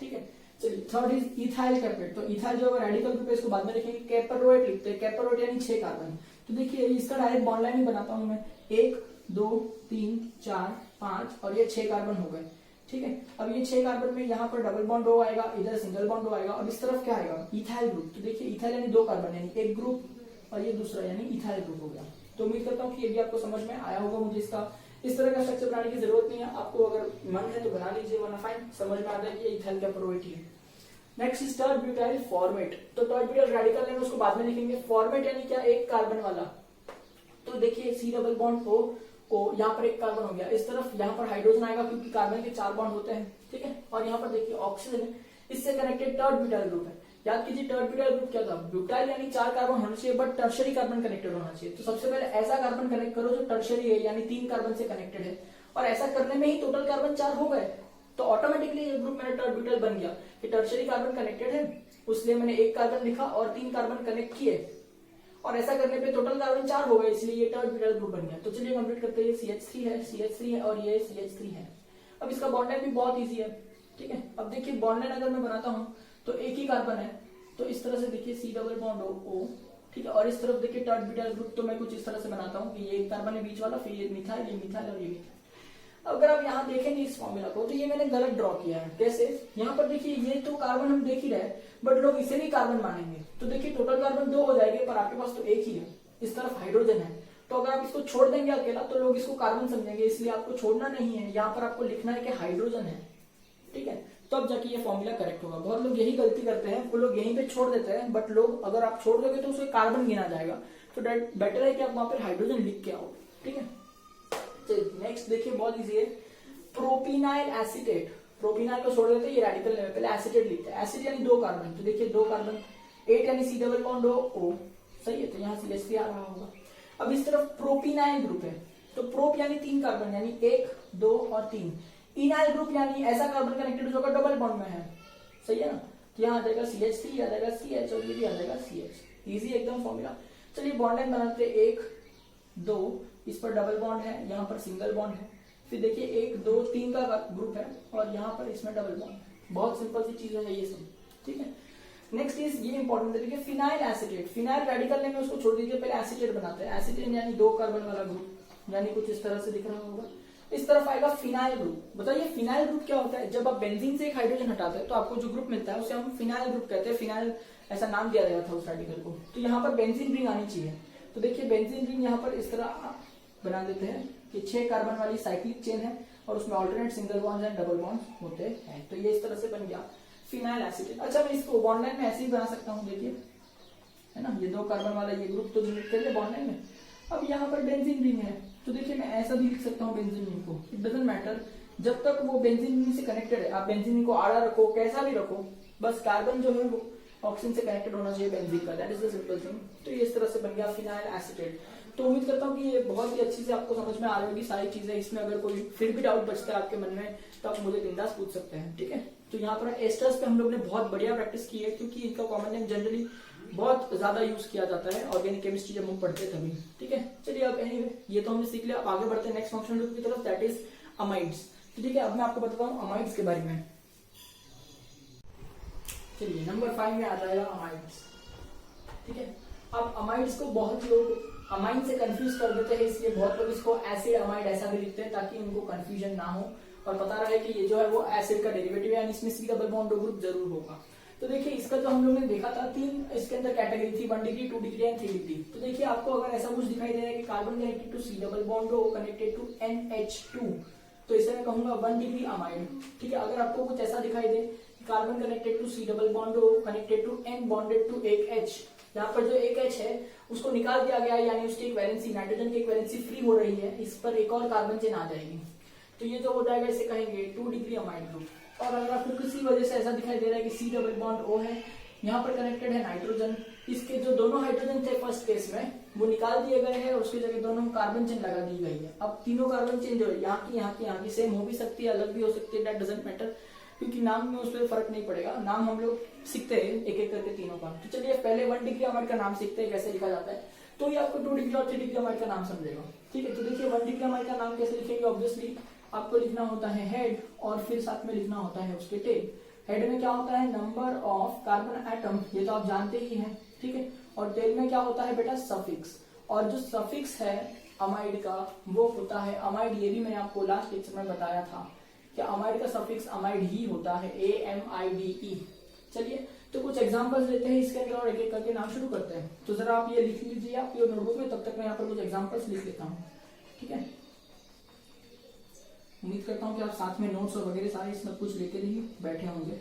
ठीक है, चलिए थर्ड इज इथाइल कैपेट। तो इथाइल जो रेडिकल ग्रुप है इसको बाद में लिखेंगे, कैपेरोएट लिखते हैं। कैपेरोएट यानी 6 कार्बन। तो देखिए इसका डायरेक्ट बॉन्ड लाइन ही बनाता हूं मैं, 1 2 3 4 5 और ये 6 कार्बन हो गए। ठीक है, अब ये 6 कार्बन में यहाँ पर डबल बॉन्ड O आएगा, इधर सिंगल बॉन्ड O आएगा, और इस तरफ क्या आएगा, इथाइल ग्रुप। तो देखिए इथाइल यानी 2 कार्बन, यानी एक ग्रुप और ये दूसरा यानी इथाइल ग्रुप हो गया। तो उम्मीद करता हूँ कि ये भी आपको समझ में आया होगा। मुझे इसका इस तरह का स्ट्रक्चर बनाने की जरूरत नहीं है, आपको अगर मन है तो बना लीजिए, वरना फाइन, समझ में आ जाए कि इथाइल कैपेरोएट है। Next is टर्ड butyl format. तो टर्ड ब्यूटाइल रेडिकल नेम उसको बाद में लिखेंगे। फॉर्मेट यानी क्या, एक कार्बन वाला। तो देखिए सी डबल बॉन्ड ओ यहाँ पर एक कार्बन हो गया, इस तरफ यहाँ पर हाइड्रोजन आएगा क्योंकि कार्बन के 4 बॉन्ड होते हैं, ठीक है। और यहाँ पर देखिए ऑक्सीजन है, इससे कनेक्टेड टर्ड ब्यूटाइल ग्रुप है। याद कीजिए टर्ड ब्यूटाइल ग्रुप क्या था, ब्यूटाइल यानी 4 कार्बन होना चाहिए बट टर्शरी कार्बन कनेक्टेड होना चाहिए। तो सबसे पहले ऐसा कार्बन कनेक्ट करो जो टर्शरी है यानी 3 कार्बन से कनेक्टेड है, और ऐसा करने में ही टोटल कार्बन 4 हो गए। तो ऑटोमेटिकली ये ग्रुप मेरा टर्ड ब्यूटाइल बन गया कि टर्शरी कार्बन कनेक्टेड है, उसलिए मैंने 1 कार्बन लिखा और 3 कार्बन कनेक्ट किए, और ऐसा करने पे टोटल कार्बन 4 हो गए, इसलिए ये टर्ड ब्यूटाइल ग्रुप बन गया। तो चलिए कंप्लीट करते हैं। CH3 है और ये CH3 है। अब इसका बॉन्ड लाइन भी बहुत इजी है, ठीक है। अब देखिए बॉन्ड लाइन अगर मैं बनाता हूं तो एक ही कार्बन है, तो इस तरह से देखिए C डबल बॉन्ड O, ठीक है। और इस तरफ देखिए टर्ड ब्यूटाइल ग्रुप, तो मैं कुछ इस तरह से बनाता हूँ कि ये एक कार्बन है बीच वाला, फिर ये मिथाइल, ये मिथाइल और ये मिथाइल। अगर आप यहाँ देखेंगे इस फॉर्मूला को तो ये मैंने गलत ड्रॉ किया है। कैसे, यहाँ पर देखिए ये तो कार्बन हम देख ही रहे बट लोग इसे भी कार्बन मानेंगे, तो देखिए टोटल कार्बन 2 हो जाएंगे पर आपके पास तो एक ही है, इस तरफ हाइड्रोजन है। तो अगर आप इसको छोड़ देंगे अकेला तो लोग इसको कार्बन समझेंगे, इसलिए आपको छोड़ना नहीं है, यहाँ पर आपको लिखना है कि हाइड्रोजन है, ठीक है। तो अब जाके ये फॉर्मूला करेक्ट होगा। बहुत लोग यही गलती करते हैं, वो लोग यहीं पे छोड़ देते हैं, बट लोग अगर आप छोड़ दोगे तो उसमें कार्बन गिना जाएगा, तो बेटर है कि आप वहां पर हाइड्रोजन लिख के आओ, ठीक है। नेक्स्ट देखिए बहुत इजी है, प्रोपिनाइल एसीटेट। प्रोपिनाइल को छोड़ देते हैं, ये रेडिकल नेम है, पहले एसीटेट लिखते हैं। एसिड यानी 2 कार्बन, तो देखिए 2 कार्बन, 8 यानी C डबल बॉन्ड O, सही है, तो यहाँ CH3 आ रहा होगा। अब इस तरफ प्रोपिनाइल ग्रुप है, तो प्रोप यानी 3 कार्बन यानी 1, 2 और 3। इनाइल ग्रुप यानी ऐसा कार्बन कनेक्टेड जो डबल बॉन्ड में है, सही है ना। तो यहाँ आ जाएगा CH3, आ जाएगा CH और ये भी आ जाएगा CH। इजी एकदम फॉर्मूला। चलिए बॉन्ड लाइन बनाते हैं, 1, 2, इस पर डबल बॉन्ड है, यहाँ पर सिंगल बॉन्ड है, फिर देखिए 1, 2, 3 का ग्रुप है और यहाँ पर इसमें डबल बॉन्ड है। बहुत सिंपल सी चीज है ये सब, ठीक है। नेक्स्ट इज ये इंपॉर्टेंट है, phenyl acetate. Phenyl radical name है, उसको छोड़ दीजिए, पहले एसीटेट बनाते हैं। एसीटेट यानी 2 कार्बन वाला ग्रुप, यानी कुछ इस तरह से दिख रहा होगा। इस तरफ आएगा फिनाइल ग्रुप। बताइए फिनाइल ग्रुप क्या होता है, जब आप बेंजीन से एक हाइड्रोजन हटाते हैं तो आपको जो ग्रुप मिलता है उसे हम फिनाइल ग्रुप कहते हैं। फिनाइल ऐसा नाम दिया गया था उस रेडिकल को। तो यहाँ पर बेंजीन रिंग आनी चाहिए, तो देखिए बेंजीन रिंग यहाँ पर इस तरह बना देते हैं कि 6 कार्बन वाली साइक्लिक चेन है और उसमें alternate single bonds and double bonds होते हैं। तो ये इस तरह से बन गया फिनाइल एसीटेट। अच्छा मैं इसको बॉन्ड लाइन में ऐसे ही बना सकता हूँ, देखिए है ना, ये 2 कार्बन वाला ये ग्रुप तो लिख कर बॉन्ड लाइन में। अब यहाँ पर बेंजीन रिंग है, तो देखिए मैं ऐसा भी लिख सकता हूँ बेंजीन रिंग को, इट डजंट मैटर, जब तक वो बेंजीन रिंग से कनेक्टेड है। आप बेंजीन रिंग को आड़ा रखो, कैसा भी रखो, बस कार्बन जो है वो ऑक्सीजन से कनेक्टेड होना चाहिए बेंजीन का, that is the simple thing. तो ये इस तरह से बन गया फिनाइल एसीटेट। तो उम्मीद करता हूँ कि ये बहुत ही अच्छी से आपको समझ में आ रही होगी सारी चीजें। इसमें अगर कोई फिर भी डाउट बचता है आपके मन में तो आप मुझे बिंदास पूछ सकते हैं, ठीक है। तो यहाँ पर एस्टर्स पे हम लोग ने बहुत बढ़िया प्रैक्टिस की है, क्योंकि इनका कॉमन नेम जनरली बहुत ज्यादा यूज किया जाता है ऑर्गेनिक केमिस्ट्री जब हम पढ़ते तभी, ठीक है। चलिए अब एनीवे ये तो हमने सीख लिया, अब आगे बढ़ते हैं नेक्स्ट फंक्शनल ग्रुप की तरफ, दैट इज अमाइड्स। ठीक है, अब मैं आपको बताता हूँ अमाइड्स के बारे में। चलिए नंबर 5 में आ जाएगा अमाइड्स, ठीक है। अब अमाइड्स को बहुत लोग अमाइन से कंफ्यूज कर देते हैं, इसलिए बहुत लोग इसको एसिड अमाइड ऐसा भी लिखते हैं ताकि उनको कंफ्यूजन ना हो और पता रहे कि ये जो है वो एसिड का डेरिवेटिव है, यानी इसमें C डबल बॉन्ड ग्रुप जरूर होगा। तो देखिए इसका जो हम लोग ने देखा था 3 इसके अंदर कैटेगरी थी, 1 डिग्री, 2 डिग्री एंड 3 डिग्री। तो देखिए आपको अगर ऐसा कुछ दिखाई दे रहा है कि carbon connected to C double bond हो कनेक्टेड टू NH2, तो इसे मैं कहूंगा 1 डिग्री अमाइड, ठीक है। अगर आपको कुछ ऐसा दिखाई दे carbon connected to C double bond हो connected to N bonded to एक H, यहाँ पर जो एक H है उसको निकाल दिया गया है, यानी उसकी एक वैलेंसी, नाइट्रोजन की एक वैलेंसी फ्री हो रही है, इस पर एक और कार्बन चेन आ जाएगी, तो ये जो हो जाएगा इसे कहेंगे 2 डिग्री अमाइड ग्रुप। और अगर आपको किसी वजह से ऐसा दिखाई दे रहा है कि C डबल बॉन्ड O है, यहाँ पर कनेक्टेड है नाइट्रोजन, इसके जो दोनों हाइड्रोजन थे फर्स्ट केस में वो निकाल दिए गए हैं और उसकी जगह दोनों कार्बन चेन लगा दी गई है। अब तीनों कार्बन चेन जो है यहाँ की सेम हो भी सकती है, अलग भी हो सकती है, दैट डजंट मैटर, क्योंकि नाम में उस पर फर्क नहीं पड़ेगा, नाम हम लोग सीखते हैं एक एक करके तीनों का। तो चलिए पहले 1 डिग्री अमाइड का नाम सीखते हैं कैसे लिखा जाता है, तो ये आपको 2 डिग्री और 3 डिग्री अमाइड का नाम समझेगा, ठीक है। तो देखिए 1 डिग्री अमाइड का नाम कैसे लिखेंगे, ऑब्वियसली आपको लिखना होता है हेड और फिर साथ में लिखना होता है उसके टेल। हेड में क्या होता है, नंबर ऑफ कार्बन एटम, ये तो आप जानते ही हैं, ठीक है। और टेल में क्या होता है बेटा, सफिक्स, और जो सफिक्स है अमाइड का वो होता है अमाइड। ये भी मैंने आपको लास्ट लेक्चर में बताया था कि अमाइड का सफिक्स अमाइड ही होता है, AMIDE। चलिए तो कुछ एग्जांपल्स लेते हैं इसके अंदर और एक एक करके नाम शुरू करते हैं। तो जरा आप ये लिख लीजिए आपकी नोटबुक में, तब तक मैं यहाँ पर कुछ एग्जांपल्स लिख लेता हूँ, ठीक है। उम्मीद करता हूँ कि आप साथ में नोट्स और वगैरह सारे सब कुछ लेके ही बैठे होंगे।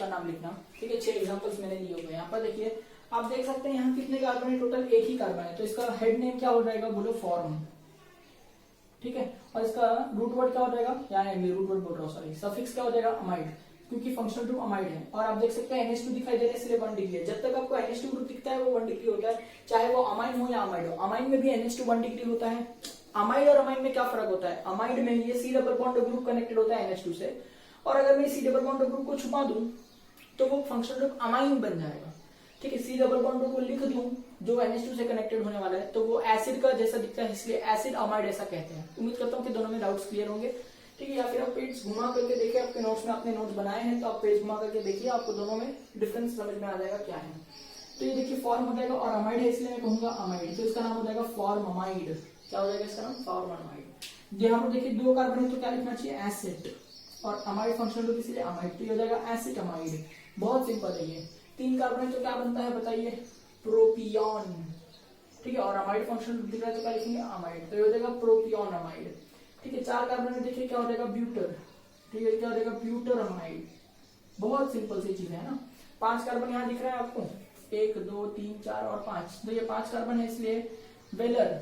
का नाम लिखना। ठीक है, 6 एग्जांपल्स मैंने लिए हुए हैं। यहाँ पर देखिए आप देख सकते हैं यहाँ कितने कार्बन है, टोटल एक ही कार्बन है, तो इसका हेड नेम क्या हो जाएगा, बोलो फॉर्म। ठीक है, और इसका रूट वर्ड क्या हो जाएगा, यानी रूट वर्ड बोल रहा हूँ सॉरी, सफिक्स क्या हो जाएगा, अमाइड, क्योंकि फंक्शनल ग्रुप अमाइड है। और आप देख सकते हैं NH2 दिखाई दे रहा है इसलिए 1 डिग्री है। जब तक आपको NH2 ग्रुप दिखता है वो 1 डिग्री होता है, चाहे वो अमाइन हो या अमाइड हो। अमाइन में भी NH2 1 डिग्री होता है। अमाइड और अमाइन में क्या फर्क होता है, अमाइड में ये C double bond group connected होता है NH2 से, और अगर मैं C डबल बॉन्ड ग्रुप को छुपा दूं तो वो फंक्शनल ग्रुप अमाइन बन जाएगा। ठीक है, C डबल बॉन्ड को लिख दूं जो NH2 से कनेक्टेड होने वाला है तो वो एसिड का जैसा दिखता है, इसलिए एसिड अमाइड ऐसा कहते हैं। उम्मीद करता हूँ कि दोनों में डाउट्स क्लियर होंगे। ठीक है, या फिर आप पेज घुमा करके देखिए, आपके नोट्स में आपने नोट्स बनाए हैं तो आप पेज घुमा करके देखिए, आपको दोनों में डिफरेंस समझ में आ जाएगा क्या है। तो ये देखिए फॉर्म हो जाएगा, और अमाइड है इसलिए मैं कहूंगा अमाइड, तो इसका नाम हो जाएगा फॉर्म अमाइड। क्या हो जाएगा इसका नाम, फॉर्म अमाइड। यहाँ पर देखिए 2 कार्बन है तो क्या लिखना चाहिए, एसिड, और अमाइड फंक्शनल ग्रुप इसलिए अमाइड, तो ये हो जाएगा एसिड अमाइड। बहुत सिंपल है ये। 3 कार्बन है तो क्या बनता है बताइए, प्रोपियन। ठीक है, और अमाइड फंक्शनल ग्रुप दिख रहा है तो क्या लिखेंगे, अमाइड, तो ये हो जाएगा प्रोपियन अमाइड। ठीक है, 4 कार्बन में देखिए क्या हो जाएगा, ब्यूटर। ठीक है, क्या हो जाएगा, ब्यूटर अमाइड। बहुत सिंपल सी चीज है ना। 5 कार्बन यहाँ दिख रहा है आपको, 1 2 3 4 और 5, तो ये 5 कार्बन है इसलिए वेलर।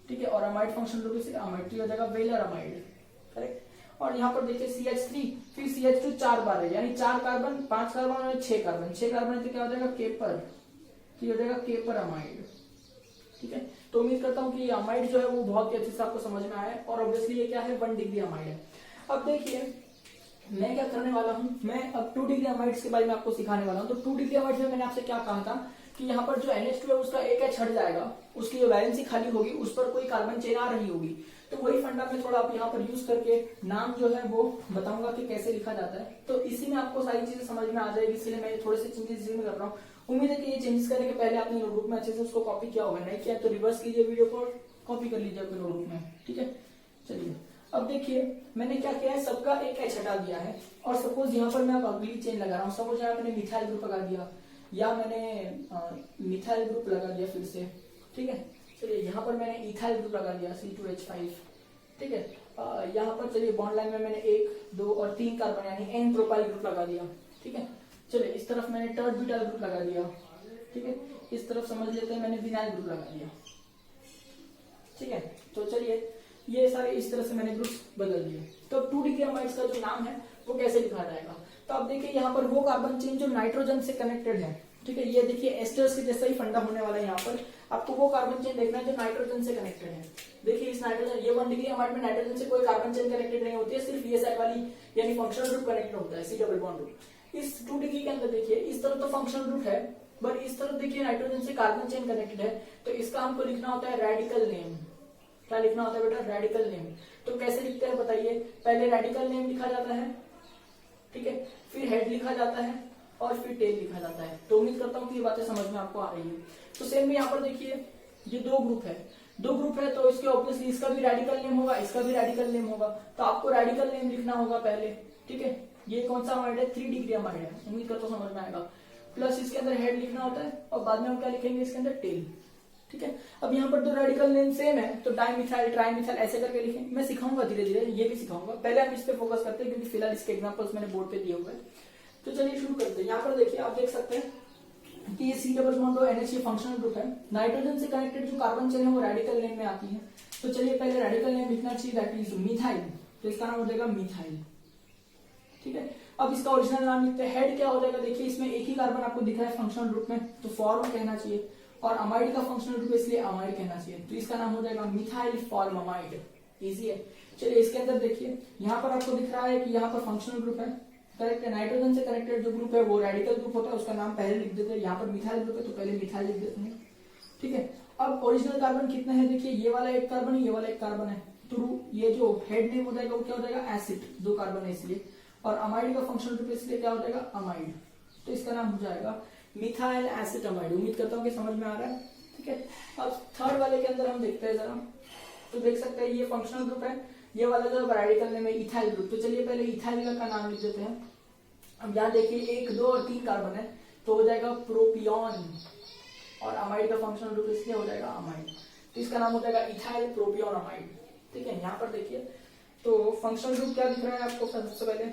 ठीक है, और अमाइड फंक्शनल ग्रुप इसलिए अमाइड, तो ये हो जाएगा वेलर अमाइड। करेक्ट। और यहाँ पर देखिए CH3, फिर CH2 4 बार है, यानी 4 कार्बन, 5 कार्बन और 6 कार्बन। 6 कार्बन तो क्या हो जाएगा, केपर, तो ये हो जाएगा केपर अमाइड। ठीक है, तो उम्मीद करता हूँ कि ये अमाइड जो है वो बहुत ही अच्छे से आपको समझ में आया है, और ऑब्वियसली ये क्या है, 1 डिग्री अमाइड है। अब देखिए मैं क्या करने वाला हूँ, मैं अब 2 डिग्री अमाइड्स के बारे में आपको सिखाने वाला हूँ। तो 2 डिग्री अमाइड्स में मैंने आपसे क्या कहा था कि यहाँ पर जो NH2 है उसका एक H हट जाएगा, उसकी जो वैलेंसी खाली होगी उस पर कोई कार्बन चेन आ रही होगी। तो वही फंडा में थोड़ा आप यहाँ पर यूज करके नाम जो है वो बताऊंगा कि कैसे लिखा जाता है, तो इसी में आपको सारी चीजें समझ में आ जाएगी, इसलिए मैं थोड़े से चेंजेस इसी में कर रहा हूँ। उम्मीद है कि ये चेंजेस करने के पहले आपने नोटबुक में अच्छे से उसको कॉपी किया होगा, नहीं किया तो रिवर्स कीजिए वीडियो को, कॉपी कर लीजिए अपने नोटबुक में। ठीक है, चलिए अब देखिए मैंने क्या किया है, सबका एक H हटा दिया है, और सपोज यहाँ पर मैं अब अगली चेन लगा रहा हूँ। सपोज यहाँ मैंने मिथाइल ग्रुप लगा दिया, या मैंने मिथाइल ग्रुप लगा दिया फिर से। ठीक है, चलिए यहाँ पर मैंने इथाइल ग्रुप लगा दिया C2H5। ठीक है, यहाँ पर चलिए बॉन्ड लाइन में मैंने 1 2 और 3 कार्बन यानी N प्रोपाइल ग्रुप लगा दिया। ठीक है, चलिए इस तरफ मैंने टर्ड ब्यूटाइल ग्रुप लगा दिया। ठीक है, इस तरफ समझ लेते हैं मैंने विनाइल ग्रुप लगा दिया। ठीक है, तो चलिए ये सारे इस तरह से मैंने ग्रुप्स बदल दिए। तो 2 डिग्री अमाइड्स का जो नाम है वो कैसे लिखा जाएगा, तो आप देखिए यहाँ पर वो कार्बन चेन जो नाइट्रोजन से कनेक्टेड है। ठीक है, ये देखिए एस्टर्स के जैसा ही फंडा होने वाला है। यहाँ पर आपको वो कार्बन चेन देखना है जो नाइट्रोजन से कनेक्टेड है। देखिए इस नाइट्रोजन, ये 1 डिग्री अमाइड में नाइट्रोजन से कोई कार्बन चेन कनेक्टेड नहीं होती है, सिर्फ ये साइड वाली यानी फंक्शनल ग्रुप कनेक्टेड होता है, C डबल बॉन्ड ग्रुप। इस 2 डिग्री के अंदर देखिए इस तरफ तो फंक्शनल ग्रुप है, बट इस तरफ देखिए नाइट्रोजन से कार्बन चेन कनेक्टेड है, तो इसका हमको लिखना होता है रेडिकल नेम। क्या लिखना होता है बेटा, रेडिकल नेम। तो कैसे लिखते हैं बताइए, पहले रेडिकल नेम लिखा जाता है, ठीक है, फिर हेड लिखा जाता है, और फिर टेल लिखा जाता है। तो उम्मीद करता हूँ कि ये बातें समझ में आपको आ रही है। तो सेम यहाँ पर देखिए ये 2 ग्रुप है, तो इसके ऑब्वियसली इसका भी रेडिकल नेम होगा, इसका भी रेडिकल नेम होगा, तो आपको रेडिकल नेम लिखना होगा पहले। ठीक है, ये कौन सा अमाइड है, 3 डिग्री अमाइड है, उम्मीद करता हूँ समझ में आएगा। प्लस इसके अंदर हेड लिखना होता है, और बाद में हम क्या लिखेंगे इसके अंदर, टेल। ठीक है, अब यहाँ पर तो रेडिकल नेम सेम है, तो डाइमिथाइल ट्राइमिथाइल ऐसे करके लिखें। मैं सिखाऊंगा धीरे धीरे, ये भी सिखाऊंगा, पहले हम इस पे फोकस करते हैं क्योंकि फिलहाल इसके एग्जांपल्स मैंने बोर्ड पे दिए हुए हैं। तो चलिए शुरू करते हैं। यहाँ पर देखिए आप देख सकते हैं कि ये C डबल बॉन्ड और NH फंक्शनल ग्रुप है। नाइट्रोजन से कनेक्टेड जो कार्बन चेन है वो रेडिकल नेम में आती है। तो चलिए पहले रेडिकल नेम लिखना चाहिए, दैट इज मिथाइल, तो इसका नाम हो जाएगा मिथाइल। ठीक है, अब इसका ओरिजिनल नाम लिखते हैं। हेड क्या हो जाएगा, देखिए इसमें एक ही कार्बन आपको दिख रहा है फंक्शनल ग्रुप में, तो फॉर्म कहना चाहिए, और अमाइड का फंक्शनल ग्रुप इसलिए अमाइड कहना चाहिए, तो इसका नाम हो जाएगा मिथाइल फॉर्म अमाइड। इजी है। चलिए इसके अंदर देखिए यहाँ पर आपको दिख रहा है कि यहाँ पर फंक्शनल ग्रुप है, करेक्ट है। नाइट्रोजन से कनेक्टेड जो ग्रुप है वो रेडिकल ग्रुप होता है, उसका नाम पहले लिख देते हैं। यहाँ पर मिथाइल ग्रुप है तो पहले मिथाइल लिख देते हैं। ठीक है, अब ओरिजिनल कार्बन कितने हैं, देखिए ये वाला एक कार्बन है, ये वाला एक कार्बन है, तो ये जो हेड नेम हो जाएगा वो क्या हो जाएगा, एसिड, 2 कार्बन है इसलिए, और अमाइड का फंक्शनल ग्रुप इसलिए क्या हो जाएगा, अमाइड, तो इसका नाम हो जाएगा मिथाइल एसिड अमाइड। उम्मीद करता हूँ कि समझ में आ रहा है। ठीक है, अब थर्ड वाले के अंदर हम देखते हैं जरा, तो देख सकते हैं ये फंक्शनल ग्रुप है, ये वाला जो रेडिकल नेम है इथाइल ग्रुप। तो चलिए पहले इथाइल का नाम लिख देते हैं। अब यहाँ देखिए 1 2 और 3 कार्बन है, तो हो जाएगा प्रोपियन, और अमाइड का फंक्शनल ग्रुप इसलिए हो जाएगा अमाइड, तो इसका नाम हो जाएगा इथाइल प्रोपियन अमाइड। ठीक है, यहाँ पर देखिए तो फंक्शनल ग्रुप क्या दिख रहा है आपको, सबसे पहले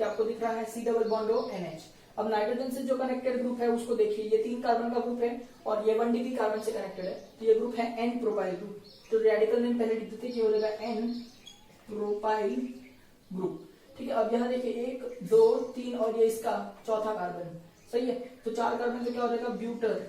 क्या आपको दिख रहा है C double bond O NH। अब नाइट्रोजन से जो कनेक्टेड ग्रुप है उसको देखिए, ये 3 कार्बन का ग्रुप है और ये 1D कार्बन से कनेक्टेड है, तो ये ग्रुप है N प्रोपाइल ग्रुप। तो रेडिकल नेम पहले लिख देते, ये हो जाएगा N प्रोपाइल ग्रुप। ठीक है, अब यहाँ देखिए 1 2 3 और ये इसका चौथा कार्बन, सही है। तो 4 कार्बन से क्या हो जाएगा ब्यूटर,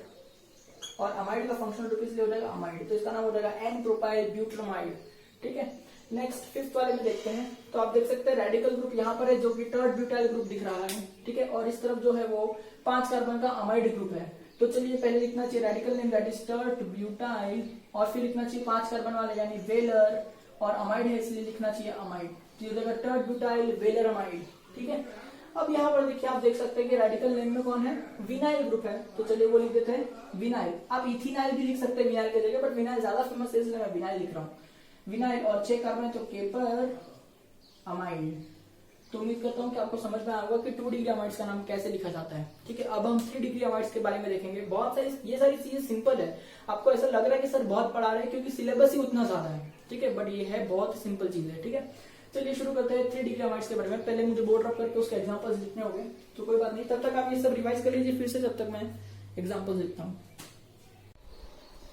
और अमाइड का फंक्शनल ग्रुप इसलिए हो जाएगा अमाइड, तो इसका नाम हो जाएगा N प्रोपाइल ब्यूटरमाइड। ठीक है, नेक्स्ट 5th वाले में देखते हैं। तो आप देख सकते हैं रेडिकल ग्रुप यहाँ पर है जो कि टर्ड ब्यूटाइल ग्रुप दिख रहा है। ठीक है, और इस तरफ जो है वो 5 कार्बन का अमाइड ग्रुप है। तो चलिए पहले लिखना चाहिए radical name that is टर्ड butyl, और फिर लिखना चाहिए 5 कार्बन वाले यानी वेलर, और अमाइड है इसलिए लिखना चाहिए अमाइड, तो ये हो जाएगा टर्ड ब्यूटाइल वेलर अमाइड। ठीक है, अब यहाँ पर देखिए आप देख सकते हैं कि रेडिकल नेम में कौन है, विनाइल ग्रुप है, तो चलिए वो लिख देते हैं विनाइल। आप इथिनाइल भी लिख सकते हैं विनाइल के जगह, बट विनाइल ज्यादा फेमस है इसलिए मैं विनाइल लिख रहा हूँ, विनाइल। और 6 कार्बन तो केपर अमाइड। तो उम्मीद करता हूँ कि आपको समझ में आएगा कि 2 डिग्री अमाइड्स का नाम कैसे लिखा जाता है। ठीक है, अब हम 3 डिग्री अमाइड्स के बारे में देखेंगे। बहुत सारी ये सारी चीजें सिंपल है, आपको ऐसा लग रहा है कि सर बहुत पढ़ा रहे हैं क्योंकि सिलेबस ही उतना ज्यादा है। ठीक है, बट ये है बहुत सिंपल चीज है। ठीक है, चलिए शुरू करते हैं 3 डिग्री अमाइड्स के बारे में। पहले मुझे बोर्ड रख करके उसके एग्जांपल्स लिखने होंगे, तो कोई बात नहीं, तब तक आप ये सब रिवाइज कर लीजिए फिर से, जब तक मैं एग्जांपल्स लिखता हूँ।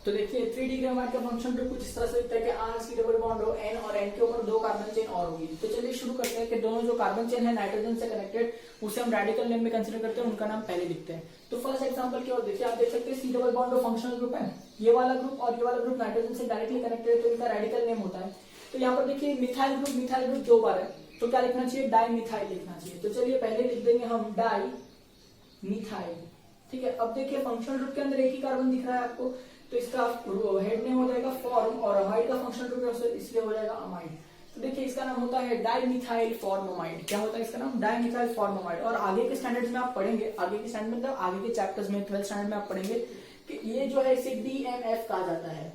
तो देखिए 3 डिग्री अमाइड का फंक्शन ग्रुप कुछ इस तरह से दिखता है कि RC डबल बॉन्ड हो N, और N के ऊपर 2 कार्बन चेन और होगी। तो चलिए शुरू करते हैं कि दोनों जो कार्बन चेन है नाइट्रोजन से कनेक्टेड, उसे हम रेडिकल नेम में कंसीडर करते हैं, उनका नाम पहले लिखते हैं। तो फर्स्ट एग्जांपल की ओर देखिए, आप देख सकते हैं C double bond functional group है, ये वाला ग्रुप और ये वाला ग्रुप नाइट्रोजन से डायरेक्टली कनेक्टेड है, तो इनका रेडिकल नेम होता है। तो यहाँ पर देखिए मिथाइल ग्रुप 2 बार है, तो क्या लिखना चाहिए, डाई मिथाइल लिखना चाहिए। तो चलिए पहले लिख देंगे हम डाई मिथाइल। ठीक है, अब देखिए फंक्शनल ग्रुप के अंदर एक ही कार्बन दिख रहा है आपको, तो इसका हेड नेम हो जाएगा फॉर्म, और अमाइड का फंक्शनल ग्रुप इसलिए हो जाएगा अमाइड। तो देखिए इसका नाम होता है डाइमिथाइल फॉर्ममाइड। क्या होता है इसका नाम, डाइमिथाइल फॉर्ममाइड। और आगे के स्टैंडर्ड्स में आप पढ़ेंगे, आगे के स्टैंडर्ड मतलब आगे के चैप्टर्स में 12th स्टैंडर्ड में आप पढ़ेंगे कि ये जो है इसे DMF कहा जाता है,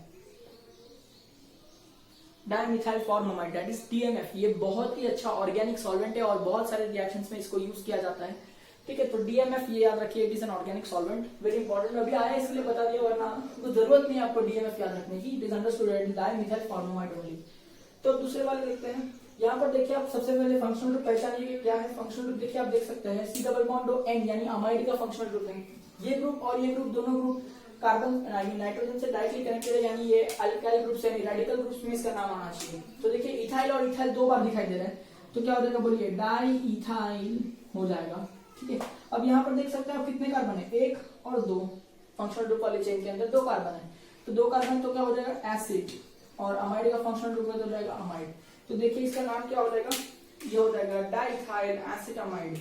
डाइमिथाइल फॉर्ममाइड दैट इज DMF। ये बहुत ही अच्छा ऑर्गेनिक सॉल्वेंट है और बहुत सारे रिएक्शंस में इसको यूज किया जाता है। ठीक है, तो DMF ये याद रखिए, it is an organic solvent, very important. अभी आया इसलिए बता दिया, वरना तो जरूरत नहीं है आपको DMF याद रखने की, it is understood dimethyl formamide only. तो दूसरे वाले देखते हैं। यहाँ पर देखिए आप सबसे पहले फंक्शनल ग्रुप पहचानिए क्या है। फंक्शनल ग्रुप देखिए आप देख सकते हैं C डबल बॉन्ड N यानी अमाइड का फंक्शनल ग्रुप है। ये ग्रुप और ये ग्रुप दोनों ग्रुप कार्बन नाइट्रोजन से डायरेक्टली कनेक्टेड है, यानी ये अल्काइल ग्रुप से रेडिकल ग्रुप में इसका नाम आना चाहिए। तो देखिए इथाइल और इथाइल 2 बार दिखाई दे रहा है, तो क्या हो जाएगा बोलिए, डाई इथाइल हो जाएगा। ठीक है, अब यहाँ पर देख सकते हैं आप कितने कार्बन है, 1 और 2, फंक्शनल ग्रुप वाले चेन के अंदर 2 कार्बन है, तो 2 कार्बन तो क्या हो जाएगा एसिड, और अमाइड का फंक्शनल ग्रुप में तो हो जाएगा अमाइड। तो देखिए इसका नाम क्या हो जाएगा, ये हो जाएगा डाइथाइल एसिटामाइड।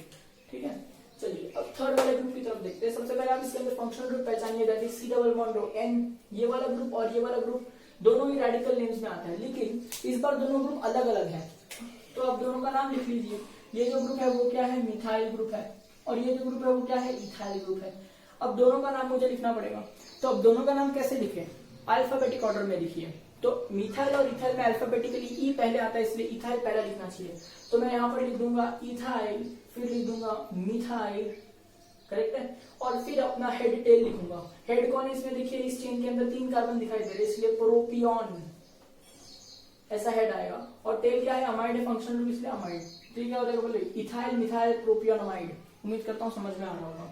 ठीक है, चलिए अब थर्ड वाले ग्रुप की तरफ देखते हैं। सबसे पहले आप इसके अंदर फंक्शनल ग्रुप पहचानिए that is C double bond N। ये वाला ग्रुप और ये वाला ग्रुप दोनों ही रेडिकल नेम्स में आता है, लेकिन इस बार दोनों ग्रुप अलग अलग है, तो आप दोनों का नाम लिख लीजिए। ये जो ग्रुप है वो क्या है, मिथाइल ग्रुप है, और ये जो ग्रुप है वो क्या है, इथाइल ग्रुप है। अब दोनों का नाम मुझे लिखना पड़ेगा, तो अब दोनों का नाम कैसे लिखे, अल्फाबेटिक ऑर्डर में लिखिए। तो मिथाइल और इथाइल में अल्फाबेटिकली ई पहले आता है, इसलिए इथाइल पहला लिखना चाहिए। तो मैं यहाँ पर लिख दूंगा इथाइल, फिर लिख दूंगा मिथाइल, करेक्ट है, और फिर अपना हेड टेल लिखूंगा। हेड कौन है इसमें, देखिए इस चेन के अंदर 3 कार्बन दिखाई दे रहे हैं, इसलिए प्रोपियन ऐसा हेड आएगा, और टेल क्या है, अमाइड है, फंक्शनल ग्रुप इसलिए अमाइड। तो क्या हो जाएगा बोले, इथाइल मिथाइल प्रोपियन अमाइड। उम्मीद करता हूँ समझ में आ रहा होगा।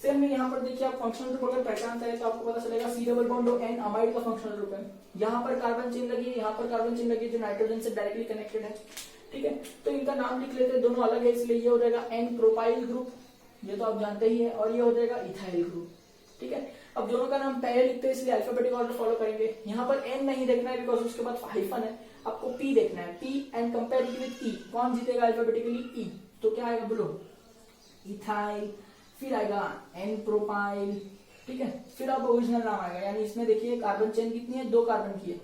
सेम में यहाँ पर देखिए आप फंक्शनल ग्रुप अगर पहचानते हैं तो आपको पता चलेगा C double bond N amide का फंक्शनल ग्रुप है। यहाँ पर कार्बन चेन लगी है, यहाँ पर कार्बन चेन लगी है जो नाइट्रोजन से डायरेक्टली कनेक्टेड है। ठीक है, तो इनका नाम लिख लेते हैं, दोनों अलग है इसलिए ये हो जाएगा N प्रोपाइल ग्रुप, ये तो आप जानते ही है, और ये हो जाएगा इथाइल ग्रुप। ठीक है, अब दोनों का नाम पहले लिखते हैं इसलिए अल्फाबेटिक ऑर्डर फॉलो करेंगे। यहाँ पर N नहीं देखना है बिकॉज उसके बाद हाइफन है, आपको P देखना है, P and compare with E, कौन जीतेगा अल्फाबेटिकली, E। तो क्या आएगा बोलो, इथाइल, फिर आएगा N प्रोपाइल। ठीक है, फिर अब ओरिजिनल नाम आएगा, यानी इसमें देखिए कार्बन चेन कितनी है, 2 कार्बन की है,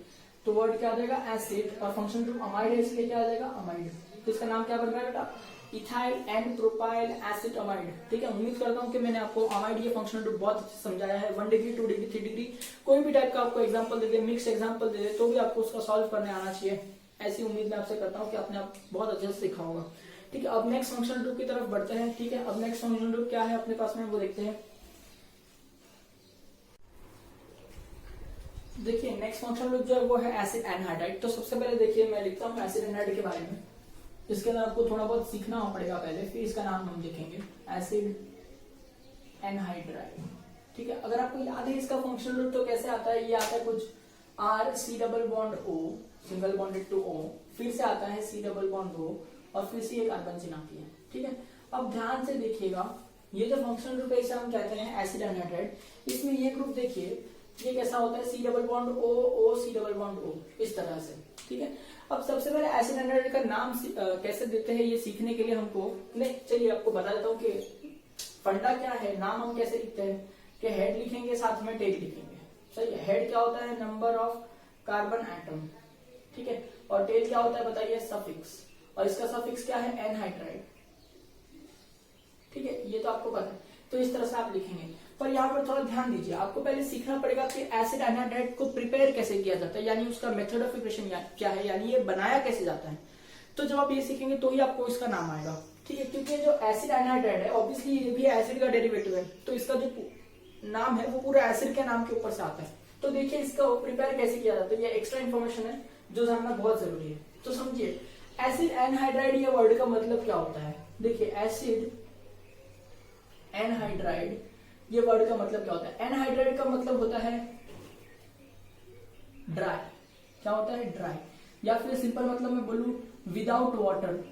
तो वर्ड क्या आ जाएगा एसिड, और फंक्शनल ग्रुप अमाइड है इसलिए क्या आ जाएगा अमाइड। तो इसका नाम क्या बन रहा है बेटा, ethyl N propyl acid amide. ठीक है, उम्मीद करता हूँ कि मैंने आपको अमाइड ये फंक्शनल ग्रुप बहुत अच्छे से समझाया है। 1 डिग्री 2 डिग्री 3 डिग्री कोई भी टाइप का आपको एग्जाम्पल दे दे, मिक्स एग्जाम्पल दे दे, तो भी आपको उसका सॉल्व करने आना चाहिए। ऐसी उम्मीद मैं आपसे करता हूँ कि आपने आप बहुत अच्छे से सीखा होगा। ठीक है, अब नेक्स्ट फंक्शनल ग्रुप की तरफ बढ़ते हैं। ठीक है, अब नेक्स्ट फंक्शनल ग्रुप क्या है अपने पास में वो देखते हैं। देखिए नेक्स्ट फंक्शनल ग्रुप जो है वो है एसिड एनहाइड्राइड। तो सबसे पहले देखिए मैं लिखता हूँ एसिड एनहाइड के बारे में। इसके अंदर आपको थोड़ा बहुत सीखना पड़ेगा पहले, फिर इसका नाम हम लिखेंगे एसिड एनहाइड्राइड। ठीक है, अगर आपको याद है इसका फंक्शनल ग्रुप तो कैसे आता है, ये आता है कुछ R C double bond O single bonded to O, फिर से आता है C डबल बॉन्ड O और फिर से ये कार्बन चेन आती है। ठीक है, अब ध्यान से देखिएगा, ये जो फंक्शनल ग्रुप है इसे हम कहते हैं एसिड एनहाइड्राइड। इसमें ये ग्रुप देखिए ये कैसा होता है, C double bond O O C double bond O, इस तरह से। ठीक है, अब सबसे पहले एसिड एनहाइड्राइड का नाम कैसे देते हैं ये सीखने के लिए हमको, नहीं चलिए आपको बता देता हूँ कि फंडा क्या है। नाम हम कैसे लिखते हैं कि हेड लिखेंगे साथ में टेल लिखेंगे। सही है, हेड क्या होता है, नंबर ऑफ कार्बन एटम। ठीक है, और टेल क्या होता है बताइए, सफिक्स, और इसका सफिक्स क्या है, एनहाइड्राइड। ठीक है, ये तो आपको पता है, तो इस तरह से आप लिखेंगे। पर यहाँ पर थोड़ा ध्यान दीजिए, आपको पहले सीखना पड़ेगा कि एसिड एनहाइड्राइड को प्रिपेयर कैसे किया जाता है, यानी उसका मेथड ऑफ प्रिपरेशन क्या है, यानी ये बनाया कैसे जाता है। तो जब आप ये सीखेंगे तो ही आपको इसका नाम आएगा। ठीक है, क्योंकि जो एसिड एनहाइड्राइड है ऑब्वियसली ये भी एसिड का डेरिवेटिव है, तो इसका जो नाम है वो पूरा एसिड के नाम के ऊपर से आता है। तो देखिए इसका प्रिपेयर कैसे किया जाता है, ये एक्स्ट्रा इन्फॉर्मेशन है जो जानना बहुत जरूरी है। तो समझिए एसिड एनहाइड्राइड ये वर्ड का मतलब क्या होता है। देखिए एसिड एनहाइड्राइड ये वर्ड का मतलब क्या होता है, एनहाइड्राइड का मतलब होता है ड्राई। क्या होता है, ड्राई, या फिर सिंपल मतलब मैं बोलूं विदाउट वाटर,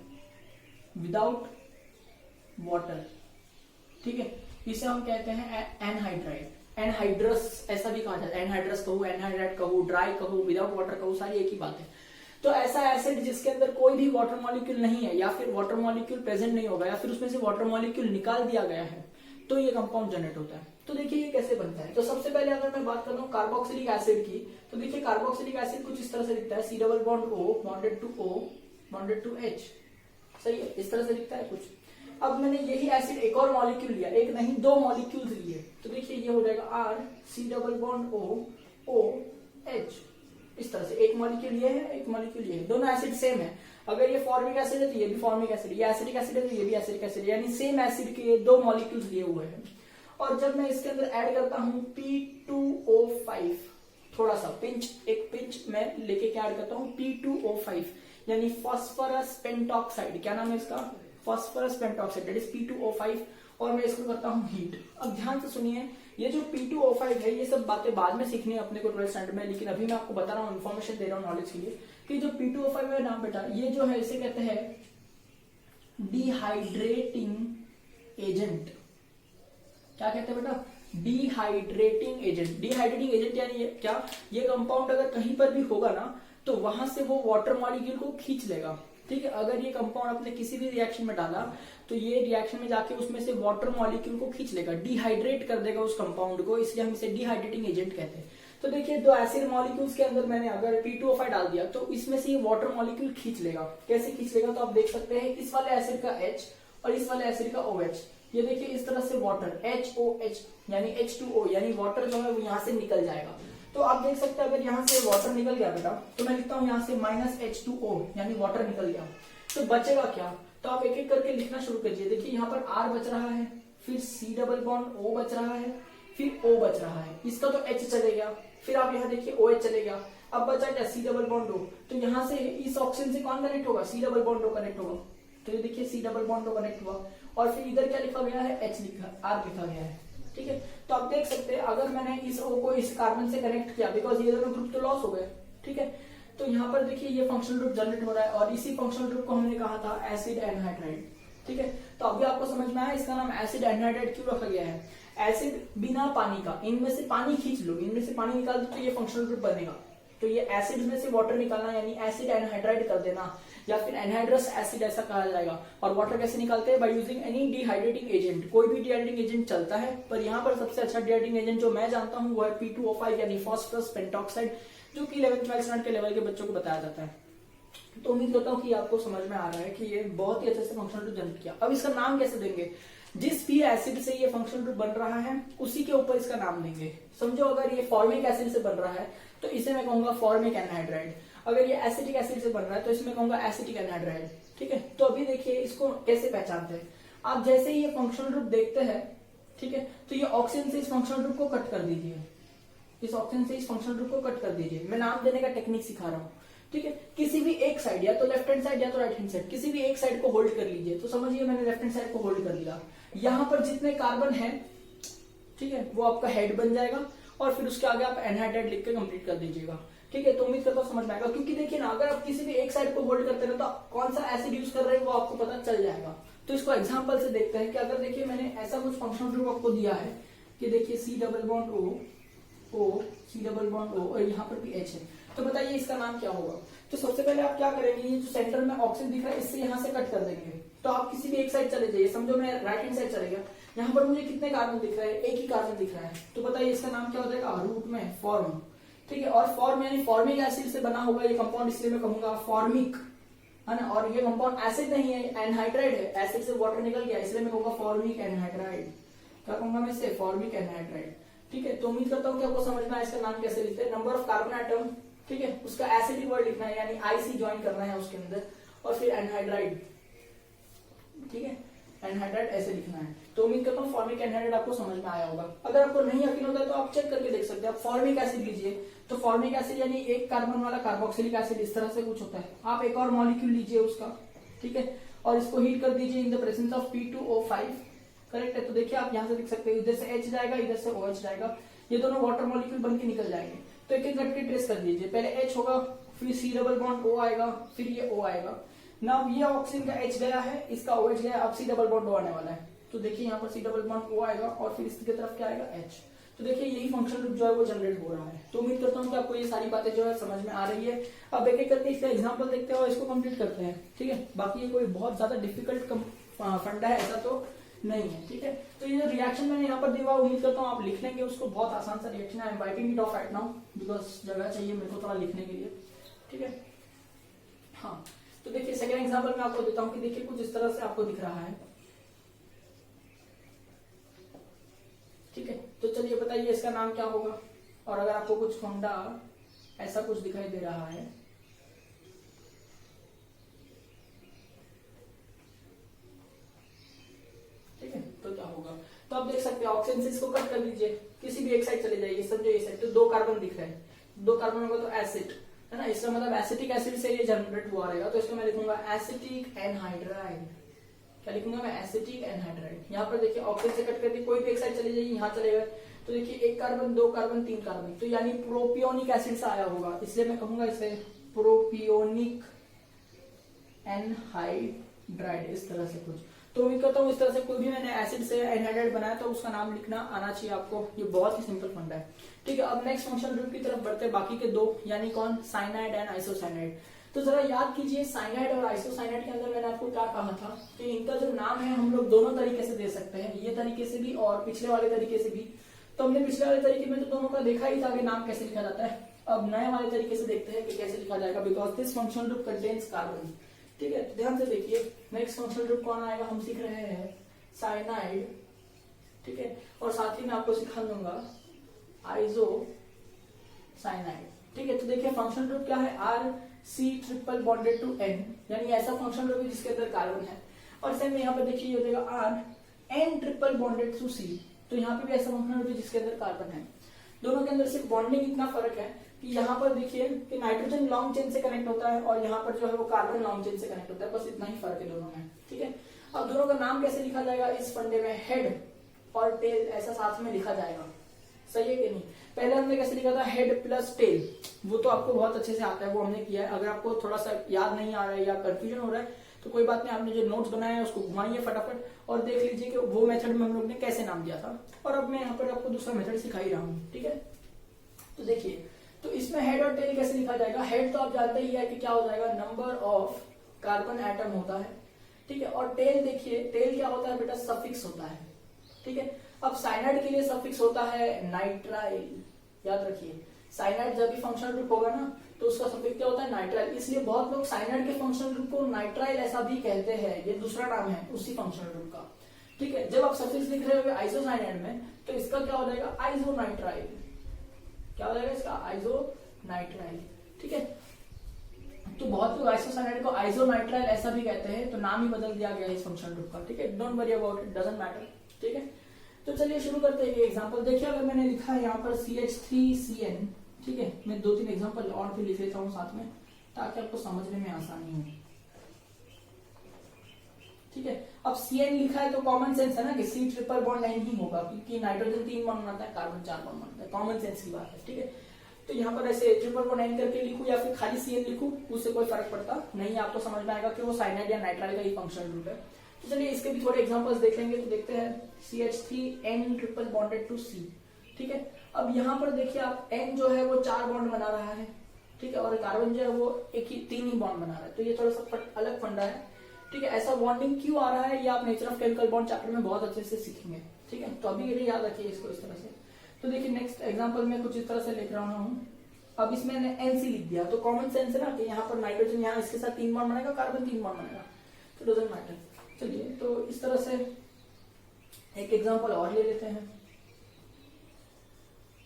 विदाउट वाटर। ठीक है, इसे हम कहते हैं एनहाइड्राइड, एनहाइड्रस ऐसा भी कहा जाता है। एनहाइड्रस कहूं, एनहाइड्राइड कहूं, ड्राई कहूं, विदाउट वाटर कहूं, सारी एक ही बात है। तो ऐसा एसिड जिसके अंदर कोई भी वाटर मॉलिक्यूल नहीं है, या फिर वाटर मॉलिक्यूल प्रेजेंट नहीं होगा, या फिर उसमें से वाटर मॉलिक्यूल निकाल दिया गया है, तो ये कंपाउंड जनरेट होता है। तो देखिए ये कैसे बनता है। तो सबसे पहले अगर मैं बात करता हूँ कार्बोक्सिलिक एसिड की, तो देखिए कार्बोक्सिलिक एसिड कुछ इस तरह से दिखता है, C double bond O bonded to O bonded to H। सही है, इस तरह से दिखता है कुछ। अब मैंने यही एसिड एक और मॉलिक्यूल लिया, एक नहीं दो मॉलिक्यूल्स लिए, तो देखिए ये हो जाएगा R C double bond O O H। इस तरह से एक मॉलिक्यूल ये है, एक मॉलिक्यूल ये है, दोनों एसिड सेम है। अगर ये फॉर्मिक एसिड है तो ये भी फॉर्मिक एसिड, ये एसिडिक एसिड है तो ये भी एसिडिक एसिड, यानी सेम एसिड के दो मॉलिक्यूल्स लिए हुए हैं। और जब मैं इसके अंदर ऐड करता हूं P2O5, थोड़ा सा पिंच, एक पिंच मैं लेके क्या ऐड करता हूं P2O5, यानी फॉस्फोरस पेंटॉक्साइड। क्या नाम है इसका, phosphorus pentoxide, that is P2O5, और मैं इसको करता हूं हीट। अब ध्यान से सुनिए, ये जो P2O5 है ये सब बातें बाद में सीखनी है अपने को 12th स्टैंडर्ड में, लेकिन अभी मैं आपको बता रहा हूँ, इन्फॉर्मेशन दे रहा हूँ नॉलेज के लिए, कि जो P2O5 है नाम बेटा, ये जो है इसे कहते हैं डिहाइड्रेटिंग एजेंट। क्या कहते हैं बेटा, डिहाइड्रेटिंग एजेंट। डिहाइड्रेटिंग एजेंट यानी क्या, ये कंपाउंड अगर कहीं पर भी होगा ना तो वहां से वो वाटर मॉलिक्यूल को खींच लेगा। ठीक है, अगर ये कंपाउंड आपने किसी भी रिएक्शन में डाला तो ये रिएक्शन में जाके उसमें से वाटर मॉलिक्यूल को खींच लेगा, डिहाइड्रेट कर देगा उस कंपाउंड को, इसलिए हम इसे डिहाइड्रेटिंग एजेंट कहते हैं। तो देखिए दो एसिड मॉलिक्यूल्स के अंदर मैंने अगर P2O5 डाल दिया तो इसमें से ये वाटर मॉलिक्यूल खींच लेगा। कैसे खींच लेगा, तो आप देख सकते हैं इस वाले एसिड का H और इस वाले एसिड का OH, ये देखिए इस तरह से वाटर HOH यानी H2O, यानी वाटर जो है वो यहाँ से निकल जाएगा। तो आप देख सकते हैं अगर यहाँ से वाटर निकल गया बेटा, तो मैं लिखता हूँ यहाँ से -H2O यानी वाटर निकल गया, तो बचेगा क्या। तो आप एक एक करके लिखना शुरू कीजिए। देखिए यहाँ पर R बच रहा है, फिर C डबल बॉन्ड O बच रहा है, फिर O बच रहा है, इसका तो H चले गया, फिर आप यहाँ देखिए OH चले गया, अब बचा क्या C डबल बॉन्ड O। तो यहाँ से इस ऑक्सीजन से कौन कनेक्ट होगा, C double bond O connect होगा, तो ये देखिए C double bond O connect हुआ, और फिर इधर क्या लिखा गया है, R लिखा गया है। ठीक है, तो आप देख सकते हैं अगर मैंने इस O को इस कार्बन से कनेक्ट किया, बिकॉज ये दोनों ग्रुप तो लॉस हो गए। ठीक है, तो यहाँ पर देखिए ये फंक्शनल ग्रुप जनरेट हो रहा है, और इसी फंक्शनल ग्रुप को हमने कहा था एसिड एनहाइड्राइड। ठीक है, तो अभी आपको समझ में आया इसका नाम एसिड एनहाइड्राइड क्यों रखा गया है। एसिड बिना पानी का, इनमें से पानी खींच लो, इनमें से पानी निकाल दो तो ये फंक्शनल ग्रुप बनेगा। तो ये एसिड में से वाटर निकालना यानी एसिड एनहाइड्राइड कर देना, या फिर एनहाइड्रस एसिड ऐसा कहा जाएगा। और वाटर कैसे निकालते हैं, by using any dehydrating agent. कोई भी डिहाइड्रेटिंग एजेंट चलता है, पर यहाँ पर सबसे अच्छा डिहाइड्रेटिंग एजेंट जो मैं जानता हूँ वो है P2O5 यानी फॉस्फोरस पेंटॉक्साइड, जो कि 11th-12th स्टैंडर्ड के लेवल के बच्चों को बताया जाता है। तो उम्मीद करता हूँ कि आपको समझ में आ रहा है कि ये बहुत ही अच्छे से फंक्शनल ग्रुप जनरेट किया। अब इसका नाम कैसे देंगे, जिस भी एसिड से ये फंक्शनल ग्रुप बन रहा है उसी के ऊपर इसका नाम देंगे। समझो अगर ये फॉर्मिक एसिड से बन रहा है तो इसे मैं कहूंगा फॉर्मिक एनहाइड्राइड, अगर ये एसिटिक एसिड से बन रहा है तो इसमें कहूंगा एसिटिक एनहाइड्राइड। ठीक है, तो अभी देखिए इसको कैसे पहचानते हैं। आप जैसे ही ये फंक्शनल ग्रुप देखते हैं, ठीक है, तो ये ऑक्सीजन से इस फंक्शनल ग्रुप को कट कर दीजिए, इस ऑक्सीजन से इस फंक्शनल ग्रुप को कट कर दीजिए। मैं नाम देने का टेक्निक सिखा रहा हूँ। ठीक है, किसी भी एक साइड, या तो लेफ्ट हैंड साइड या तो राइट हैंड साइड, किसी भी एक साइड को होल्ड कर लीजिए। तो समझिए मैंने लेफ्ट हैंड साइड को होल्ड कर लिया, यहां पर जितने कार्बन है, ठीक है, वो आपका हेड बन जाएगा और फिर उसके आगे आप एनहाइड्राइड लिख के कंप्लीट कर दीजिएगा। ठीक है, तो उम्मीद करता हूं समझ में आएगा, क्योंकि देखिए ना, अगर आप किसी भी एक साइड को होल्ड करते हैं तो कौन सा एसिड यूज कर रहे हैं वो आपको पता चल जाएगा। तो इसको एग्जांपल से देखते हैं कि अगर देखिए मैंने ऐसा कुछ फंक्शनल ग्रुप आपको दिया है कि देखिए C double bond O, C double bond O और यहाँ पर भी H है, तो बताइए इसका नाम क्या होगा। तो सबसे पहले आप क्या करेंगे, ये जो सेंटर में ऑक्सीजन दिख रहा है इससे यहाँ से कट कर देंगे। तो आप किसी भी एक साइड चले जाइए, समझो मैं राइट हैंड साइड चले गया, यहाँ पर मुझे कितने कार्बन दिख रहे हैं, एक ही कार्बन दिख रहा है। तो बताइए इसका नाम क्या हो जाएगा, रूट में फॉर्म। ठीक है, और फॉर्म यानी फॉर्मिक एसिड से बना होगा ये कंपाउंड, इसलिए मैं कहूंगा फॉर्मिक, है ना। और ये कंपाउंड एसिड नहीं है, एनहाइड्राइड है, एसिड से वाटर निकल गया, इसलिए मैं कहूंगा फॉर्मिक एनहाइड्राइड। क्या कहूंगा मैं इसे, फॉर्मिक एनहाइड्राइड। ठीक है, तो उम्मीद करता हूँ कि आपको समझ में आया इसका नाम कैसे लिखते हैं। नंबर ऑफ कार्बन एटम, ठीक है, उसका एसिडिक वर्ड लिखना है, यानी आईसी ज्वाइन करना है उसके अंदर, और फिर एनहाइड्राइड। ठीक है, एनहाइड्राइड ऐसे लिखना है। तो उम्मीद करता हूँ फॉर्मिक एनहाइड्राइड आपको समझ में आया होगा। अगर आपको नहीं यकीन होता है तो आप चेक करके देख सकते हैं। आप फॉर्मिक एसिड लीजिए, तो फॉर्मिक एसिड यानी एक कार्बन वाला कार्बोक्सिलिक एसिड, इस तरह से कुछ होता है। आप एक और मॉलिक्यूल लीजिए उसका, ठीक है, और इसको हीट कर दीजिए in the presence of P2O5, correct है। तो देखिए आप यहाँ से देख सकते हैं, इधर से H जाएगा, इधर से OH जाएगा, ये दोनों वाटर मॉलिक्यूल बन के निकल जाएंगे। तो एक एक करके ट्रेस कर दीजिए, पहले H होगा, फिर C डबल बॉन्ड O आएगा, फिर ये O आएगा। नाउ ये ऑक्सीजन का H गया है, इसका OH गया, अब C डबल बॉन्ड O आने वाला है। तो देखिए यहाँ पर C डबल बॉन्ड O आएगा और फिर इसकी तरफ क्या आएगा, H। तो देखिए यही फंक्शनल ग्रुप जो है वो जनरेट हो रहा है। तो उम्मीद करता हूँ कि आपको ये सारी बातें जो है समझ में आ रही है। अब एक एक करके इसका एग्जांपल देखते हैं और इसको कंप्लीट करते हैं। ठीक है, बाकी ये कोई बहुत ज्यादा डिफिकल्ट फंडा है ऐसा तो नहीं है। ठीक है, तो ये जो रिएक्शन मैंने यहाँ पर दिया, उम्मीद करता हूँ आप लिख लेंगे उसको, बहुत आसान सा रिएक्शन है। I am wiping it of right now because जगह चाहिए मेरे को थोड़ा लिखने के लिए। ठीक है, हाँ, तो देखिए सेकेंड एग्जाम्पल मैं आपको देता हूँ कि देखिए कुछ इस तरह से आपको दिख रहा है। ठीक है, तो चलिए बताइए इसका नाम क्या होगा। और अगर आपको कुछ फंडा ऐसा कुछ दिखाई दे रहा है, ठीक है, तो क्या होगा। तो आप देख सकते हैं ऑक्सीजन से इसको कट कर दीजिए, किसी भी एक साइड चले जाइए, समझो ये साइड, तो दो कार्बन दिख रहे हैं, दो कार्बन होगा तो एसिड, है ना, इसका मतलब एसिटिक एसिड से ये जनरेट हुआ रहेगा। तो इसको मैं लिखूंगा एसिटिक एनहाइड्राइड। क्या लिखूंगा मैं, एसिटिक एनहाइड्राइड। यहाँ पर देखिए ऑक्सीजन से कट करके कोई भी एक साइड चले जाइए, यहाँ चले गए, तो देखिए एक कार्बन, दो कार्बन, तीन कार्बन, तो यानी प्रोपियोनिक एसिड से आया होगा, इसलिए मैं कहूंगा इसे प्रोपियोनिक एनहाइड्राइड, इस तरह से कुछ। तो उम्मीद करता हूँ इस तरह से कोई भी मैंने एसिड से एनहाइड्राइड बनाया तो उसका नाम लिखना आना चाहिए आपको। ये बहुत ही सिंपल फंडा है। ठीक है, अब नेक्स्ट फंक्शनल ग्रुप की तरफ बढ़ते हैं, बाकी के दो, यानी कौन, साइनाइड एंड आइसोसाइनाइड। तो जरा याद कीजिए, साइनाइड और आइसोसाइनाइड के अंदर मैंने आपको क्या कहा था कि इनका जो नाम है हम लोग दोनों तरीके से दे सकते हैं, ये तरीके से भी और पिछले वाले तरीके से भी। तो हमने पिछले वाले तरीके में तो दोनों का देखा ही था कि नाम कैसे लिखा जाता है। अब नए वाले तरीके से देखते हैं कि कैसे लिखा जाएगा, because this functional group contains carbon. ठीक है, ध्यान से देखिए, नेक्स्ट फंक्शनल ग्रुप कौन आएगा, हम सीख रहे हैं साइनाइड। ठीक है, और साथ ही मैं आपको सिखा दूंगा आइसोसाइनाइड। ठीक है, तो देखिए फंक्शनल ग्रुप क्या है, RC triple bonded to N, यानी ऐसा फंक्शनल ग्रुप है जिसके अंदर कार्बन है। और सेम यहाँ पर देखिए हो जाएगा RN triple bonded to C, तो यहाँ पे भी ऐसा फंक्शनल ग्रुप है जिसके अंदर कार्बन है। दोनों के अंदर सिर्फ बॉन्डिंग इतना फर्क है कि यहाँ पर देखिए कि नाइट्रोजन लॉन्ग चेन से कनेक्ट होता है और यहाँ पर जो है वो कार्बन लॉन्ग चेन से कनेक्ट होता है, बस इतना ही फर्क है दोनों में। ठीक है, अब दोनों का नाम कैसे लिखा जाएगा, इस फंडे में हेड और टेल ऐसा साथ में लिखा जाएगा, सही है कि नहीं। पहले हमने कैसे लिखा था, हेड प्लस टेल, वो तो आपको बहुत अच्छे से आता है, वो हमने किया है। अगर आपको थोड़ा सा याद नहीं आ रहा है या कंफ्यूजन हो रहा है तो कोई बात नहीं, आपने जो नोट्स बनाया है उसको घुमाइए फटाफट और देख लीजिए कि वो मेथड में हम लोग ने कैसे नाम दिया था। और अब मैं यहाँ पर आपको दूसरा मेथड सिखा ही रहा हूँ। ठीक है, तो देखिए, तो इसमें हेड और टेल कैसे लिखा जाएगा। हेड तो आप जानते ही है कि क्या हो जाएगा, नंबर ऑफ कार्बन एटम होता है। ठीक है, और टेल देखिए, टेल क्या होता है बेटा, सफिक्स होता है। ठीक है, अब साइनाइड के लिए सफिक्स होता है नाइट्राइल, याद रखिए, साइनाइड जब भी फंक्शनल ग्रुप होगा ना तो उसका सफिक्स क्या होता है, नाइट्राइल। इसलिए बहुत लोग साइनाइड के फंक्शनल ग्रुप को नाइट्राइल ऐसा भी कहते हैं, ये दूसरा नाम है उसी फंक्शनल ग्रुप का। ठीक है, जब आप सफिक्स लिख रहे हो आइसोसाइनाइड में तो इसका क्या हो जाएगा, आइसोनाइट्राइल। क्या हो जाएगा इसका, आइसोनाइट्राइल। ठीक है, तो बहुत लोग आइसोसाइनाइड को आइसोनाइट्राइल ऐसा भी कहते हैं, तो नाम ही बदल दिया गया इस फंक्शनल ग्रुप का। ठीक है, don't worry about it, doesn't matter. ठीक है, तो चलिए शुरू करते हैं एग्जांपल। देखिए अगर मैंने लिखा है यहाँ पर CH3CN, ठीक है, मैं दो तीन एग्जांपल और भी लिख लेता हूँ साथ में ताकि आपको समझने में आसानी हो। ठीक है, अब CN लिखा है तो कॉमन सेंस है ना कि C ट्रिपल बॉन्ड N ही होगा, क्योंकि नाइट्रोजन 3 बॉन्ड बनाता है, कार्बन 4 बॉन्ड बनाता है, कॉमन सेंस की बात है। ठीक है, तो यहाँ पर ऐसे ट्रिपल बॉन्ड N करके लिखूं या फिर खाली CN लिखूं, उससे कोई फर्क पड़ता नहीं, आपको समझ में आएगा कि वो साइनाइड या नाइट्राइल का ही फंक्शनल ग्रुप है। तो चलिए इसके भी थोड़े एग्जांपल्स देख लेंगे। तो देखते हैं CH3N triple bonded to C। ठीक है, अब यहाँ पर देखिए आप N जो है वो 4 बॉन्ड बना रहा है, ठीक है, और कार्बन जो है वो 3 ही बॉन्ड बना रहा है, तो ये थोड़ा सा अलग फंडा है। ठीक है, ऐसा बॉन्डिंग क्यों आ रहा है ये आप nature of chemical bond chapter में बहुत अच्छे से सीखेंगे। ठीक है, तो अभी ये याद रखिए इसको इस तरह से। तो देखिए नेक्स्ट एग्जांपल में कुछ इस तरह से लिख रहा हूँ। अब इसमें NC लिख दिया तो कॉमन सेंस है ना कि यहाँ पर नाइट्रोजन यहाँ इसके साथ 3 बॉन्ड बनेगा, कार्बन 3 बॉन्ड बनेगा, तो डजंट मैटर। चलिए तो इस तरह से एक एग्जांपल और ले लेते हैं।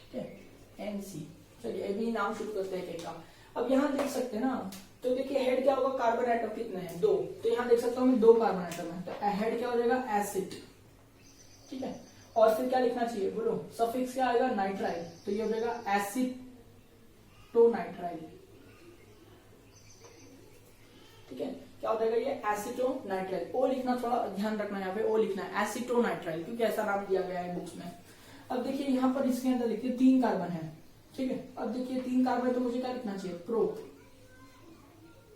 ठीक है, NC। चलिए अभी नाम शुरू करते हैं एक का। अब यहाँ देख सकते हैं ना, तो देखिए हेड क्या होगा, कार्बन एटम कितने हैं, 2, तो यहाँ देख सकता हूँ मैं 2 कार्बन एटम है, तो हेड क्या हो जाएगा, एसिड। ठीक है, और फिर क्या लिखना चाहिए बोलो, सफिक्स क्या आएगा, नाइट्राइल, तो ये हो जाएगा एसिटोनाइट्राइल। ठीक है, क्या हो जाएगा ये एसिटोनाइट्राइल। ओ लिखना थोड़ा ध्यान रखना, यहाँ पे ओ लिखना है, एसिटोनाइट्राइल, क्योंकि ऐसा नाम दिया गया है बुक्स में। अब देखिए यहाँ पर इसके अंदर लिखिए 3 कार्बन है। ठीक है, अब देखिए 3 कार्बन है तो मुझे क्या लिखना चाहिए, प्रो,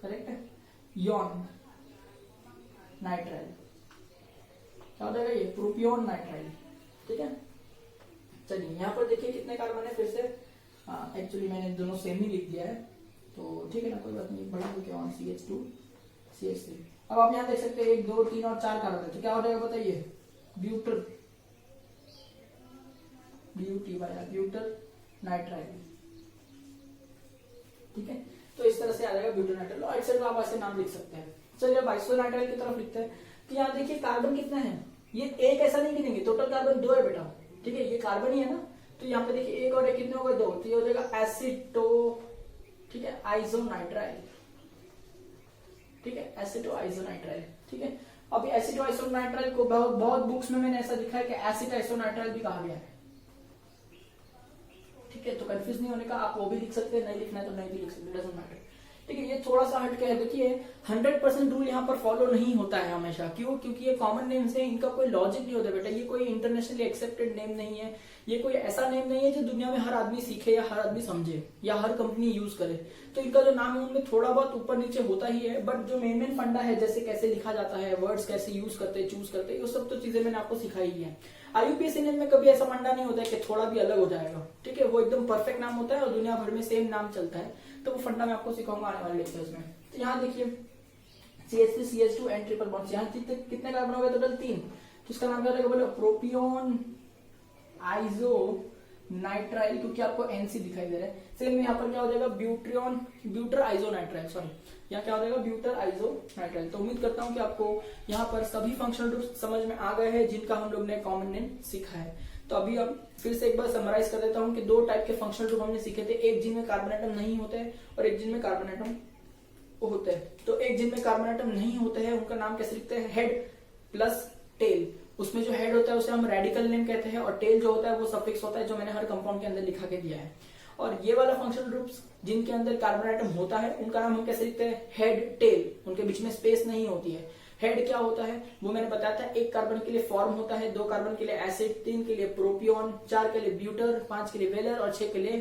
करेक्ट है, यौन नाइट्राइल, क्या हो जाएगा ये, प्रोपियोन नाइट्राइल। ठीक है, चलिए यहाँ पर देखिए कितने कार्बन है, फिर से एक्चुअली मैंने दोनों सेम ही लिख दिया है, तो ठीक है ना, कोई बात नहीं, बढ़ा दो क्या, CH2 CH3। अब आप यहाँ देख सकते हैं 1 2 3 और 4 कार्बन है, तो क्या हो जाएगा बताइए, ब्यूटर, ब्यूटर नाइट्राइल। ठीक है, तो इस तरह से आ जाएगा ब्यूटर नाइट्राइल, और एक्सेट्रा आप ऐसे नाम लिख सकते हैं। चलिए अब आइसोनाइट्राइल की तरफ लिखते हैं। तो यहाँ देखिए कार्बन कितना है, ये एक ऐसा नहीं गिनेंगे, टोटल कार्बन 2 है बेटा। ठीक है, ये कार्बन ही है ना, तो यहाँ पे देखिए 1 और 1 कितने हो गए, 2, तो ये हो जाएगा एसिटो, ठीक है, आइसोनाइट्राइल। ठीक है, एसिटो आइसोनाइट्राइल। ठीक है, अभी एसिटो आइसोनाइट्राइल को बहुत बुक्स में मैंने ऐसा लिखा है कि एसिड आइसोनाइट्राइल भी कहा गया है। ठीक है, तो कंफ्यूज नहीं होने का, आप वो भी लिख सकते हैं, नहीं लिखना है तो नहीं भी लिख सकते, डजंट मैटर। ठीक है, ये थोड़ा सा हटके है। देखिए 100% रूल यहाँ पर फॉलो नहीं होता है हमेशा, क्यों, क्योंकि ये कॉमन नेम्स है, इनका कोई लॉजिक नहीं होता बेटा, ये कोई इंटरनेशनली एक्सेप्टेड नेम नहीं है, ये कोई ऐसा नेम नहीं है जो दुनिया में हर आदमी सीखे या हर आदमी समझे या हर कंपनी यूज करे। तो इनका जो नाम है उनमें थोड़ा बहुत ऊपर नीचे होता ही है, बट जो मेन फंडा है, जैसे कैसे लिखा जाता है, वर्ड्स कैसे यूज करते हैं, चूज करते हैं, ये सब तो चीजें मैंने आपको सिखाई ही है। IUPAC नेम में कभी ऐसा फंडा नहीं होता है कि थोड़ा भी अलग हो जाएगा। ठीक है, वो एकदम परफेक्ट नाम होता है और दुनिया भर में सेम नाम चलता है, तो वो फंडा मैं आपको सिखाऊंगा आने वाले लेक्चर्स में। तो यहाँ देखिए CH3 CH2 and triple bond, यहाँ कितने कार्बन हो गए, टोटल 3, तो इसका नाम क्या रहेगा बोलो, प्रोपियोन आइसोनाइट्राइल, क्योंकि आपको NC दिखाई दे रहा है। सेम यहाँ पर क्या हो जाएगा, ब्यूटर आइसोनाइट्राइल, सॉरी, यहाँ क्या हो जाएगा, ब्यूटर आइसोनाइट्राइल। तो उम्मीद करता हूँ कि आपको यहाँ पर सभी फंक्शनल ग्रुप्स समझ में आ गए हैं जिनका हम लोग ने कॉमन नेम सीखा है। तो अभी हम फिर से एक बार समराइज कर देता हूँ कि 2 टाइप के फंक्शनल ग्रुप हमने सीखे थे, एक जिनमें कार्बन एटम नहीं होते हैं और एक जिनमें कार्बन एटम होते हैं। तो एक जिनमें कार्बन एटम नहीं होते हैं उनका नाम कैसे लिखते हैं, हेड प्लस टेल। उसमें जो हेड होता है उसे हम रेडिकल नेम कहते हैं, और टेल जो होता है वो सफिक्स होता है, जो मैंने हर कंपाउंड के अंदर लिखा के दिया है। और ये वाला फंक्शनल ग्रुप्स जिनके अंदर कार्बन एटम होता है उनका नाम हम कैसे लिखते हैं, हेड टेल, उनके बीच में स्पेस नहीं होती है। हेड क्या होता है वो मैंने बताया था, 1 कार्बन के लिए फॉर्म होता है, 2 कार्बन के लिए एसिड, 3 के लिए प्रोपियोन, 4 के लिए ब्यूटर, 5 के लिए वेलर और 6 के लिए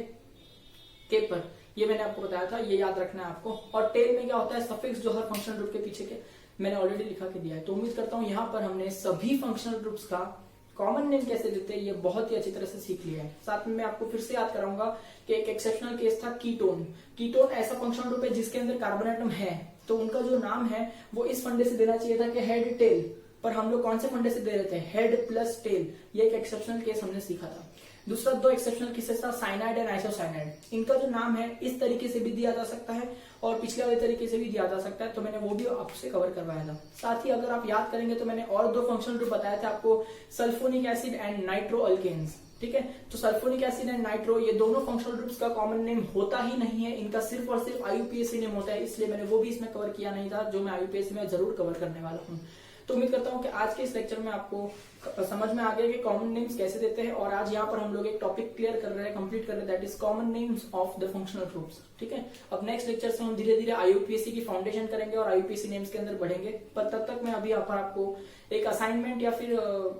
केपर। ये मैंने आपको बताया था, ये याद रखना है आपको। और टेल में क्या होता है, सफिक्स, जो हर फंक्शनल ग्रुप के पीछे के मैंने ऑलरेडी लिखा के दिया है। तो उम्मीद करता हूँ यहाँ पर हमने सभी फंक्शनल ग्रुप्स का कॉमन नेम कैसे देते हैं ये बहुत ही अच्छी तरह से सीख लिया है। साथ में मैं आपको फिर से याद कराऊंगा कि एक एक्सेप्शनल केस था कीटोन। कीटोन ऐसा फंक्शनल ग्रुप है जिसके अंदर कार्बन एटम है, तो उनका जो नाम है वो इस फंडे से देना चाहिए था कि हेड टेल, पर हम लोग कौन से फंडे से दे रहे थे, हेड प्लस टेल। ये एक एक्सेप्शनल केस हमने सीखा था। दूसरा 2 एक्सेप्शनल केसेस था, साइनाइड एंड आइसोसाइनाइड। इनका जो नाम है इस तरीके से भी दिया जा सकता है और पिछले वाले तरीके से भी दिया जा सकता है, तो मैंने वो भी आपसे कवर करवाया था। साथ ही अगर आप याद करेंगे तो मैंने और 2 फंक्शनल ग्रुप बताया था आपको, sulphonic acid and nitro alkanes. ठीक है, तो सल्फोनिक एसिड एंड नाइट्रो ये दोनों फंक्शनल ग्रुप्स का कॉमन नेम होता ही नहीं है, इनका सिर्फ और सिर्फ IUPAC नेम होता है, इसलिए मैंने वो भी इसमें कवर किया नहीं था, जो मैं IUPAC में जरूर कवर करने वाला हूँ। तो उम्मीद करता हूँ कि आज के इस लेक्चर में आपको समझ में आ गया कि कॉमन नेम्स कैसे देते हैं। और आज यहाँ पर हम लोग एक टॉपिक क्लियर कर रहे हैं, कंप्लीट कर रहे हैं, that is common names of the functional groups. ठीक है, अब नेक्स्ट लेक्चर से हम धीरे धीरे आईयूपीएससी की फाउंडेशन करेंगे और आईयूपीएससी नेम्स के अंदर बढ़ेंगे। पर तब तक मैं अभी यहाँ पर आपको एक असाइनमेंट या फिर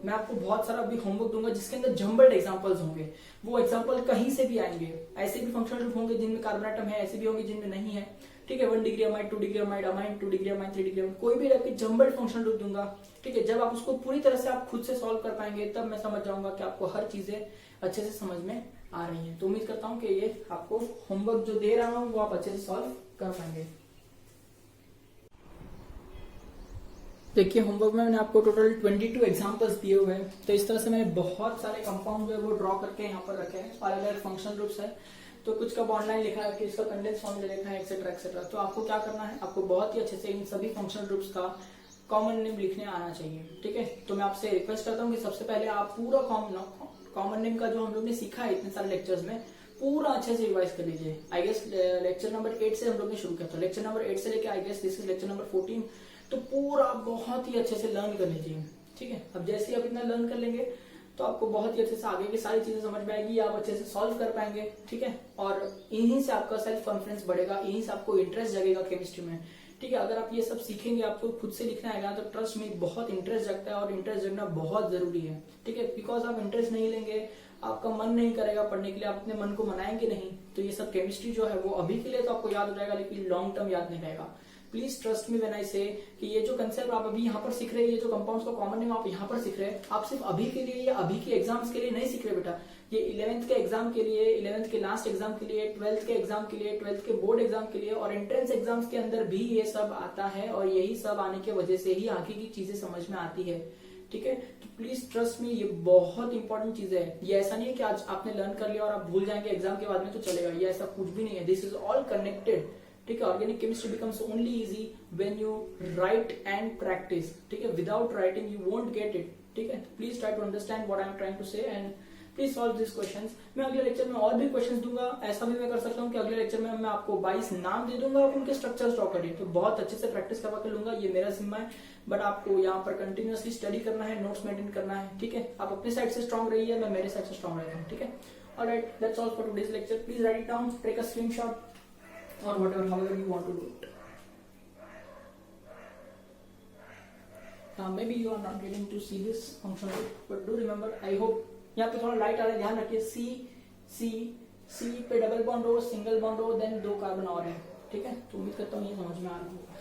मैं आपको बहुत सारा अभी होमवर्क दूंगा जिसके अंदर जम्बल्ड एग्जांपल्स होंगे। वो एग्जांपल कहीं से भी आएंगे, ऐसे भी फंक्शनल ग्रुप होंगे जिनमें कार्बन एटम है, ऐसे भी होंगे जिनमें नहीं है। ठीक है, 1 degree amide, 2 degree amide, amide 2 degree amide, 3 degree amide, कोई भी आपकी जम्बल्ड फंक्शनल ग्रुप दूंगा। ठीक है, जब आप उसको पूरी तरह से आप खुद से सॉल्व कर पाएंगे तब मैं समझ जाऊंगा कि आपको हर चीजें अच्छे से समझ में आ रही हैं। तो उम्मीद करता हूं कि ये आपको होमवर्क जो दे रहा हूं वो आप अच्छे से सॉल्व कर पाएंगे। देखिए, होमवर्क में मैंने आपको टोटल 22 एग्जांपल्स दिए हुए हैं। तो इस तरह से मैंने बहुत सारे कंपाउंड जो है वो ड्रॉ करके यहाँ पर रखे हैं, अलग अलग फंक्शनल ग्रुप्स है। तो कुछ का बॉन्ड लाइन लिखा है, कि इसका कंडेंस फॉर्म लिखा है, एक्सेट्रा एक्सेट्रा। तो आपको क्या करना है, आपको बहुत ही अच्छे से इन सभी फंक्शनल ग्रुप्स का कॉमन नेम लिखने आना चाहिए। ठीक है, तो मैं आपसे रिक्वेस्ट करता हूँ कि सबसे पहले आप पूरा कॉमन नेम का जो हम लोग ने सीखा है इतने सारे लेक्चर्स में, पूरा अच्छे से रिवाइज कर लीजिए। आई गेस लेक्चर नंबर 8 से हम लोग ने शुरू किया था, लेक्चर नंबर 8 से लेके I guess this is lecture number 14। तो पूरा बहुत ही अच्छे से लर्न कर लीजिए। ठीक है, अब जैसे ही आप इतना लर्न कर लेंगे तो आपको बहुत ही अच्छे से आगे की सारी चीजें समझ में आएगी, आप अच्छे से सॉल्व कर पाएंगे। ठीक है, और इन्हीं से आपका सेल्फ कॉन्फिडेंस बढ़ेगा, इन्हीं से आपको इंटरेस्ट जगेगा केमिस्ट्री में। ठीक है, अगर आप ये सब सीखेंगे, आपको खुद से लिखना आएगा, तो ट्रस्ट में बहुत इंटरेस्ट जगता है और इंटरेस्ट जगना बहुत जरूरी है। ठीक है, बिकॉज आप इंटरेस्ट नहीं लेंगे, आपका मन नहीं करेगा पढ़ने के लिए, आप अपने मन को मनाएंगे नहीं, तो ये सब केमिस्ट्री जो है वो अभी के लिए तो आपको याद हो जाएगा, लेकिन लॉन्ग टर्म याद नहीं रहेगा। Please trust me when I से कि ये जो कंसेप्ट आप अभी यहाँ पर सीख रहे हैं, ये जो कंपाउंड्स का कॉमन नेम आप यहाँ पर सीख रहे हैं, आप सिर्फ अभी के लिए या अभी के एग्जाम्स के लिए नहीं सीख रहे बेटा। ये 11th के एग्जाम के लिए, 11th के लास्ट एग्जाम के लिए, 12th के एग्जाम के लिए, 12th के बोर्ड एग्जाम के लिए और एंट्रेंस एग्जाम्स के अंदर भी ये सब आता है। और यही सब आने की वजह से ही आगे की चीजें समझ में आती है। ठीक है, तो प्लीज ट्रस्ट मी, ये बहुत इंपॉर्टेंट चीज है। ये ऐसा नहीं है कि आज आपने लर्न कर लिया और आप भूल जाएंगे एग्जाम के बाद में तो चलेगा, ये ऐसा कुछ भी नहीं है। This is all connected. ठीक है, organic chemistry becomes only easy when you write and practice. ठीक है, without writing you won't get it. ठीक है, please try to understand what I am trying to say and please solve this questions. मैं अगले lecture में और भी questions दूंगा। ऐसा भी मैं कर सकता हूँ कि अगले लेक्चर में मैं आपको 22 नाम दे दूंगा, आप उनके स्ट्रक्चर्स ड्रॉ करिए। तो बहुत अच्छे से प्रैक्टिस करवा के लूंगा, ये मेरा जिम्मा है। बट आपको यहाँ पर कंटिन्यूअसली स्टडी करना है, नोट्स मेंटेन करना है। ठीक है, आप अपने साइड से स्ट्रॉन्ग रहिए, मैं मेरे साइड से स्ट्रॉन्ग रहता हूँ। ठीक है, alright, that's all for today's lecture. Please write it down, take a screenshot or whatever, however you want to do it. Maybe you are not getting to see this function, but do remember, I hope यहाँ पे थोड़ा light आ रहा है, ध्यान रखिए। सी पे double bond हो, single bond हो, देन 2 कार्बन और है। ठीक है, तो उम्मीद करता हूँ ये समझ में आ रहा होगा।